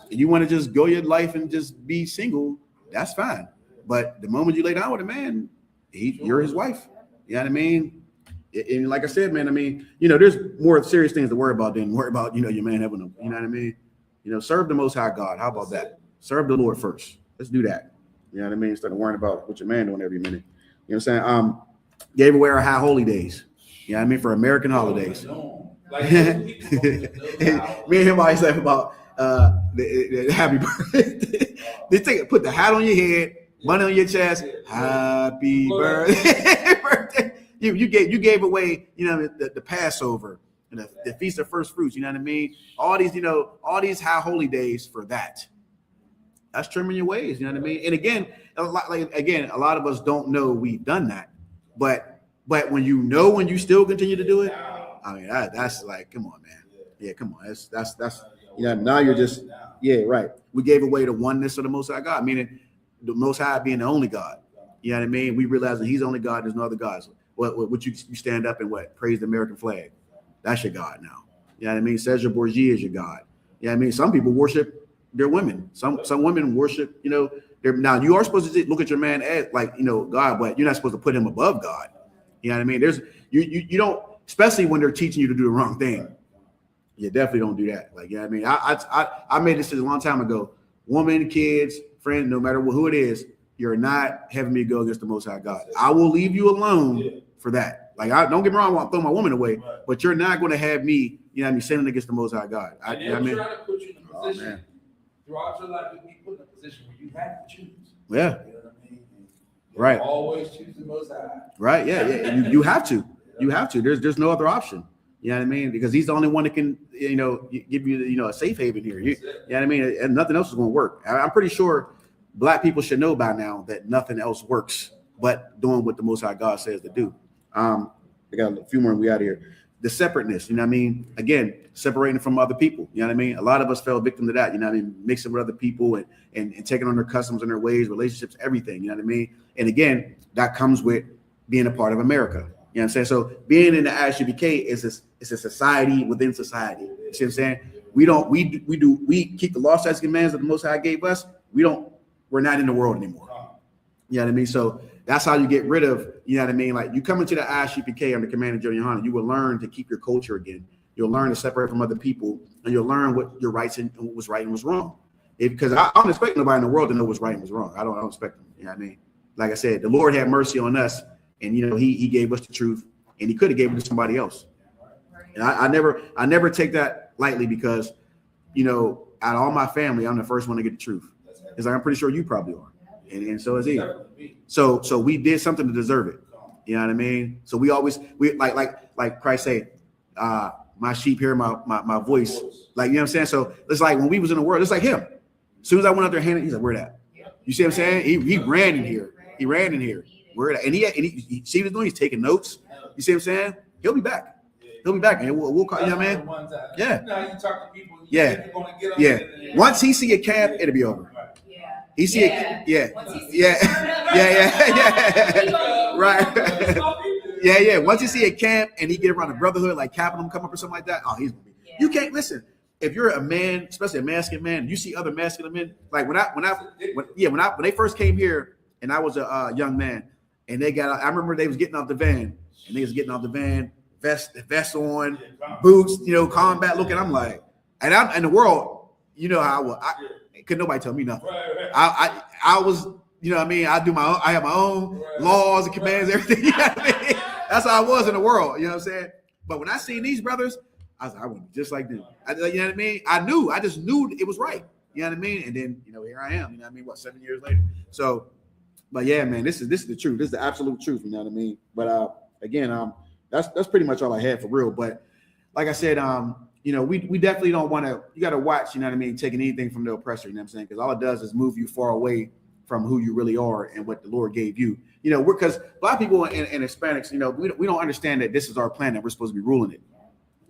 you want to just go your life and just be single, that's fine. But the moment you lay down with a man, you're his wife. You know what I mean? And like I said, man, I mean, you know, there's more serious things to worry about than worry about, you know, your man having a, you know what I mean? You know, serve the Most High God. How about that? Serve the Lord first. Let's do that. You know what I mean? Instead of worrying about what your man doing every minute. You know what I'm saying? Gave away our high holy days. You know what I mean? For American holidays. Like, Me and him always laugh about the happy birthday. They put the hat on your head, money on your chest. Happy birthday. You gave away, you know, the Passover and the Feast of First Fruits. You know what I mean? All these, you know, all these high holy days for that. That's trimming your ways. You know what I mean? And again, a lot of us don't know we've done that, but when you still continue to do it. I mean, that's like, come on, man. Yeah, come on. That's you know, now you're just, yeah, right. We gave away the oneness of the Most High God, meaning the Most High being the only God. You know what I mean? We realize that He's the only God. There's no other gods. What you stand up and praise the American flag. That's your God now. You know what I mean? Cesar Borgia is your God. You know what I mean? Some people worship their women. Some women worship, you know, now you are supposed to look at your man as like, you know, God, but you're not supposed to put him above God. You know what I mean? There's you don't. Especially when they're teaching you to do the wrong thing. You definitely don't do that. Like, you know what I mean? I made this decision a long time ago. Woman, kids, friend, no matter who it is, you're not having me go against the Most High God. I will leave you alone for that. Like, don't get me wrong, I want to throw my woman away, but you're not going to have me, you know what I mean, sinning against the Most High God. You know what I mean? Trying to put you in a position throughout your life, you be put in a position where you have to choose. Yeah. You know what I mean? Right. Always choose the Most High. Right. Yeah. You have to. You have to. There's no other option. You know what I mean? Because He's the only one that can, you know, give you, you know, a safe haven here. You know what I mean? And nothing else is going to work. I'm pretty sure Black people should know by now that nothing else works but doing what the Most High God says to do. I got a few more and we out of here. The separateness, you know what I mean? Again, separating from other people. You know what I mean? A lot of us fell victim to that. You know what I mean? Mixing with other people and taking on their customs and their ways, relationships, everything. You know what I mean? And again, that comes with being a part of America. You know what I'm saying? So being in the ISUPK is a society within society. You see what I'm saying? We keep the law, statutes, and commands that the Most High gave us. We're not in the world anymore. You know what I mean? So that's how you get rid of, you know what I mean? Like you come into the ISUPK under command of Joe Yohana, you will learn to keep your culture again. You'll learn to separate from other people, and you'll learn what your rights and what was right and was wrong. Because I don't expect nobody in the world to know what's right and what's wrong. I don't expect them. You know what I mean? Like I said, the Lord had mercy on us. And you know, he gave us the truth, and He could have gave it to somebody else. And I never take that lightly because, you know, out of all my family, I'm the first one to get the truth. Because I'm pretty sure you probably are, and so is he. So we did something to deserve it. You know what I mean? So we like Christ say, my sheep hear my voice. Like, you know what I'm saying? So it's like when we was in the world, it's like Him. As soon as I went out there handing, He's like, where that? You see what I'm saying? He ran in here. He ran in here. Word, and he see what he's doing. He's taking notes. You see what I'm saying? He'll be back. He'll be back, and we'll call you, man. Yeah. Now you talk to people. Yeah. Once he see a camp, it'll be over. Yeah. He see it. Yeah. Right. Yeah. Once you see a camp and he get around the brotherhood, like capping them come up or something like that. Oh, he's gonna be. Yeah. You can't listen. If you're a man, especially a masculine man, you see other masculine men. Like when they first came here, and I was a young man. and they got. I remember they was getting off the van, and they was getting off the van, vest on, boots, combat looking. I'm like, and I'm in the world, how could nobody tell me nothing. I was, what I mean, I have my own laws and commands, everything. You know what I mean? That's how I was in the world. You know what I'm saying? But when I seen these brothers, I was like, I want to be just like them. You know what I mean? I just knew it was right. You know what I mean? And then, here I am. You know what I mean? 7 years later? So, but yeah, man, this is the truth. This is the absolute truth. You know what I mean? But again, that's pretty much all I had for real. But like I said, we definitely don't want to. You got to watch. You know what I mean? Taking anything from the oppressor. You know what I'm saying? Because all it does is move you far away from who you really are and what the Lord gave you. Because a lot of people in Hispanics, we don't understand that this is our planet. We're supposed to be ruling it.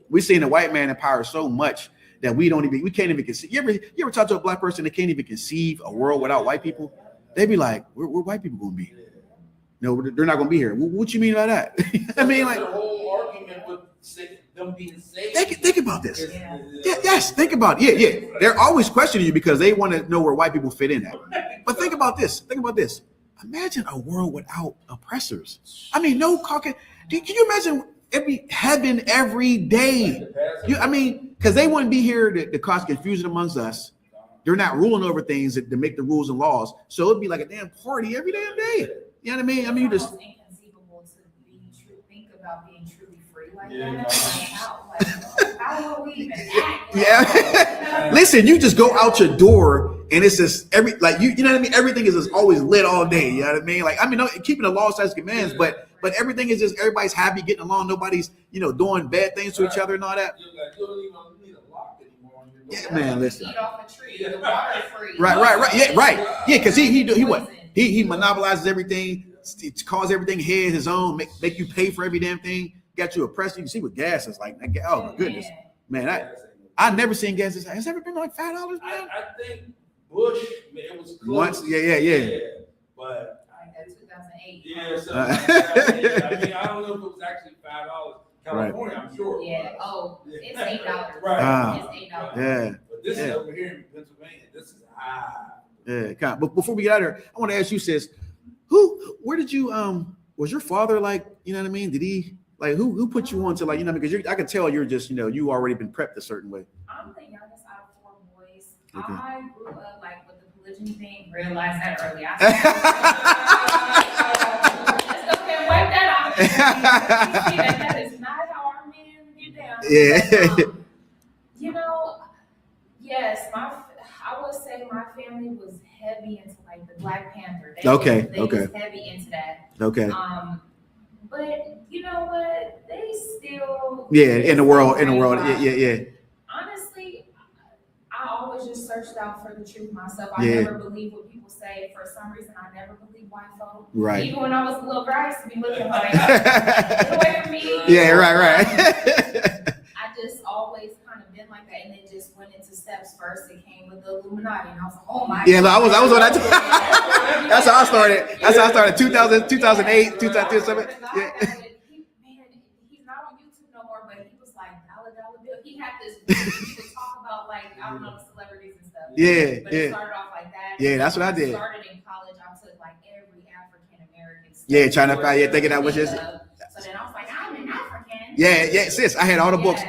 We're seeing the white man in power so much that we can't even conceive. You ever talk to a black person that can't even conceive a world without white people? They be like, where white people going to be? No, they're not going to be here. What you mean by that? I mean, like, the whole argument with them being saved. Think about this. Yeah, yes, think about it. Yeah. They're always questioning you because they want to know where white people fit in at. But think about this. Imagine a world without oppressors. I mean, no Caucasian. Can you imagine heaven every day? Because they wouldn't be here to cause confusion amongst us. They're not ruling over things to make the rules and laws. So it'd be like a damn party every damn day. You know what I mean? You just inconceivable to be true. Think about being truly free like that. How will we even act? Yeah. Listen, you just go out your door and it's just you know what I mean? Everything is just always lit all day. You know what I mean? Keeping the law, statutes, commands, but everything is just everybody's happy, getting along. Nobody's doing bad things to each other and all that. You don't even need a lock anymore on your door. Yeah, man, listen. Eat off a tree, the water free. Right. Yeah, right. Yeah, because he monopolizes everything, calls everything his own, make you pay for every damn thing. Got you oppressed. You can see what gas is like. Oh my goodness, man! I never seen gas. Has ever been like $5, man? I think Bush, it was close. Once, yeah. But like that 2008. yeah, so I mean, I don't know if it was actually $5. California, right. I'm sure. Yeah. Oh, it's $8. Right. It's $8. Yeah. But this is over here in Pennsylvania. This is high. Yeah. But before we get out of here, I want to ask you, sis, where did you was your father like? You know what I mean? Did he? Like who put you on to because I can tell you're just you already been prepped a certain way. I'm the youngest out of 4 boys. Okay. I grew up with the polygyny thing. Realized that early. Let's go ahead and wipe that off. You see that is not how our men get down. Yeah. But, yes, I would say my family was heavy into the Black Panther. They was heavy into that. Okay. But you know what? They still in the world. Yeah. Honestly, I always just searched out for the truth myself. I never believed what people say. For some reason, I never believed white folk. Right. Even when I was a little girl, I used to be looking like, get away from me. Yeah, right. I just always kind of been like that, and it just went into steps. First, it came with the Illuminati, and I was like, oh my. Yeah, God. I was on that. That's how I started. 2008, 2007. Yeah. He's not on YouTube no more, but he was like $dollar bill. He had this. He would talk about I don't know, the celebrities and stuff. Yeah. But it started off like that. Yeah, that's what I did. Started in college. I took every African American. Yeah, trying to find. Yeah, thinking that was just. So then I was like, I'm an African. Yeah, sis. I had all the books.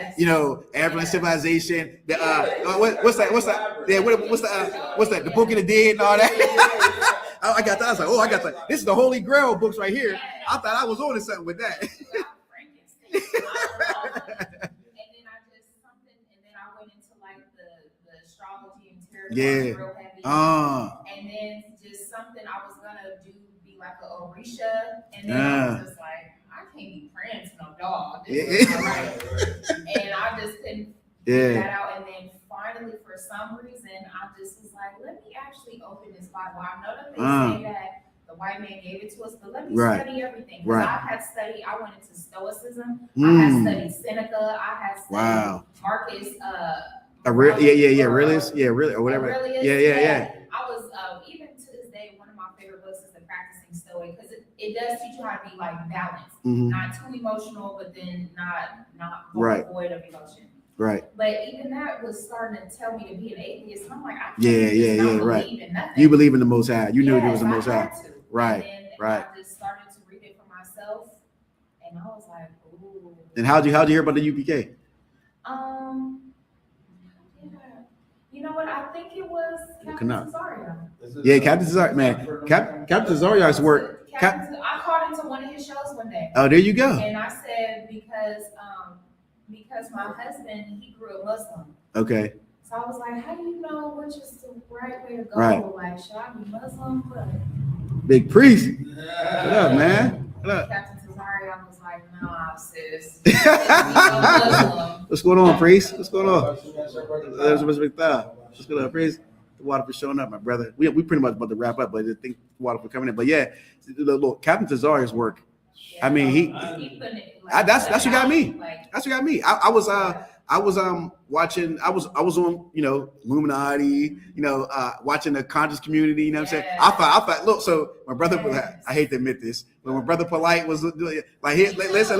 African civilization. The what's that? Yeah, what's that? The Book of the Dead and all that. I got that. I was like, I got that. This is the Holy Grail books right here. I thought I was on to something with that. And then I went into the astrology and tarot real heavy. And then just something I was gonna be like a Orisha, and then I was just like, I can't be praying to no dog. This is not right. And I just couldn't figure that out. And then finally, for some reason, I just was like, let me actually open this Bible. I know that they say that the white man gave it to us, but let me study everything. Because I went into Stoicism. I had studied Seneca. I had studied Marcus. Aurelius. Yeah, really, or whatever. Aurelius, Yeah. I was, even to this day, one of my favorite books is The Practicing Stoic, because it does teach you how to be balanced. Not too emotional, but then not void of emotion. Right. But even that was starting to tell me to be an atheist. I'm like, I can't believe in nothing. You believe in the Most High. You knew there was the Most I High. had to. Right. And then Right. I just started to and I was like, ooh. And how'd you hear about the UPK? You know what? I think it was Captain Cannot. Cesario. Yeah, Captain Cesario, man. Captain Cesario's work. I called into one of his shows one day. Oh, there you go. And I said, because my husband, he grew up Muslim. Okay. So I was like, how do you know which is the right way to go? Right. Like, should I be Muslim? What? Big priest. What up, man? What up? Captain Cesario was like, nah, sis. Muslim. What's going on, priest? What's going on? What's going on, priest? The water for showing up, my brother. We pretty much about to wrap up, but I think water for coming in. But yeah, look, Captain Cesario's work. I mean, he that's what got me. That's what got me. I was watching. I was on, Illuminati. Watching the conscious community. You know what I'm saying? I thought. Look, so my brother. I hate to admit this, but my brother Polite was like, listen.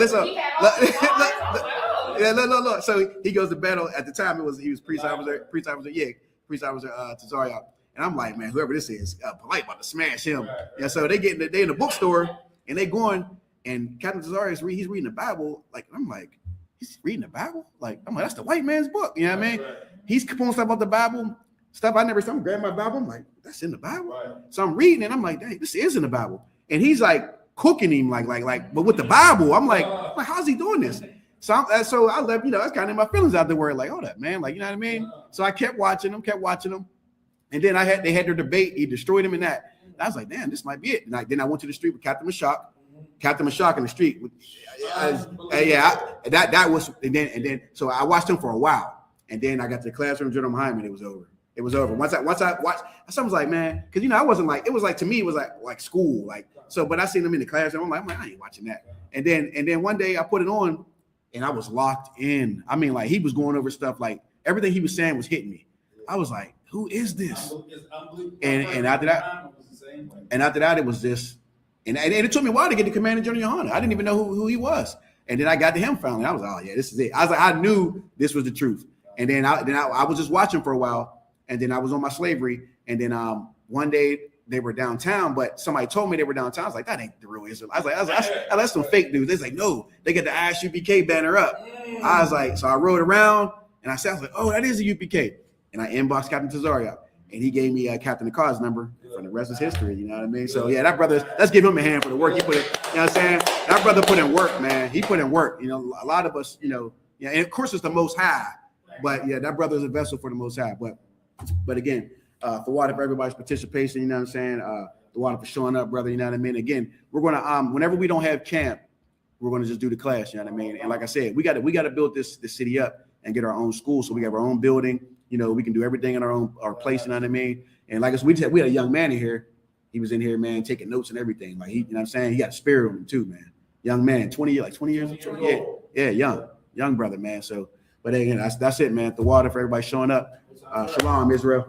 Yeah, look. So he goes to battle. At the time, he was priest officer. Yeah, priest officer Cesario. And I'm like, man, whoever this is, Polite about to smash him. Yeah. So they in the bookstore and they going. And Captain Cesario he's reading the Bible. Like, I'm like, he's reading the Bible? Like, I'm like, that's the white man's book. You know what I mean? Right. He's pulling stuff about the Bible, stuff I never saw. I'm grabbing my Bible. I'm like, that's in the Bible. Right. So I'm reading and I'm like, dang, this is in the Bible. And he's like cooking him but with the Bible. I'm like, how's he doing this? So I left, that's kind of my feelings out the word. Like, hold up, man. Like, you know what I mean? So I kept watching them. And then they had their debate. He destroyed him in that. And I was like, damn, this might be it. And then I went to the street with Captain Mashak in the street. That was, and then so I watched him for a while, and then I got to the classroom, General Muhammad, and it was over. Once I watched, someone was like, man, because I wasn't like, it was like, to me, it was like school, but I seen him in the classroom. I'm like, I ain't watching that. And then one day I put it on, and I was locked in. I mean, like, he was going over stuff, like everything he was saying was hitting me. I was like, who is this? And after that, it was this. And it took me a while to get to Commander General Yohana. I didn't even know who he was. And then I got to him finally. I was like, oh, yeah, this is it. I was like, I knew this was the truth. And then I was just watching for a while. And then I was on my slavery. And then one day they were downtown, but somebody told me they were downtown. I was like, that ain't the real Israel. I was like, that's some fake news. They're like, no, they got the ISUPK banner up. I was like, so I rode around and I was like, oh, that is a UPK. And I inboxed Captain Cesario. And he gave me Captain Akaz's number, and the rest is history. You know what I mean? So yeah, that brother, let's give him a hand for the work he put in. You know what I'm saying? That brother put in work, man. He put in work. A lot of us, and of course it's the Most High, but yeah, that brother is a vessel for the Most High. But again, for water for everybody's participation. You know what I'm saying? The water for showing up, brother. You know what I mean? Again, we're gonna whenever we don't have camp, we're gonna just do the class. You know what I mean? And like I said, we got to build this city up and get our own school, so we have our own building. We can do everything in our place. You know what I mean? And like I said, we had a young man in here. He was in here, man, taking notes and everything. Like, you know what I'm saying? He got a spirit on him too, man. Young man, 20 years. Yeah, young brother, man. So, but again, that's it, man. The water for everybody showing up. Shalom, Israel.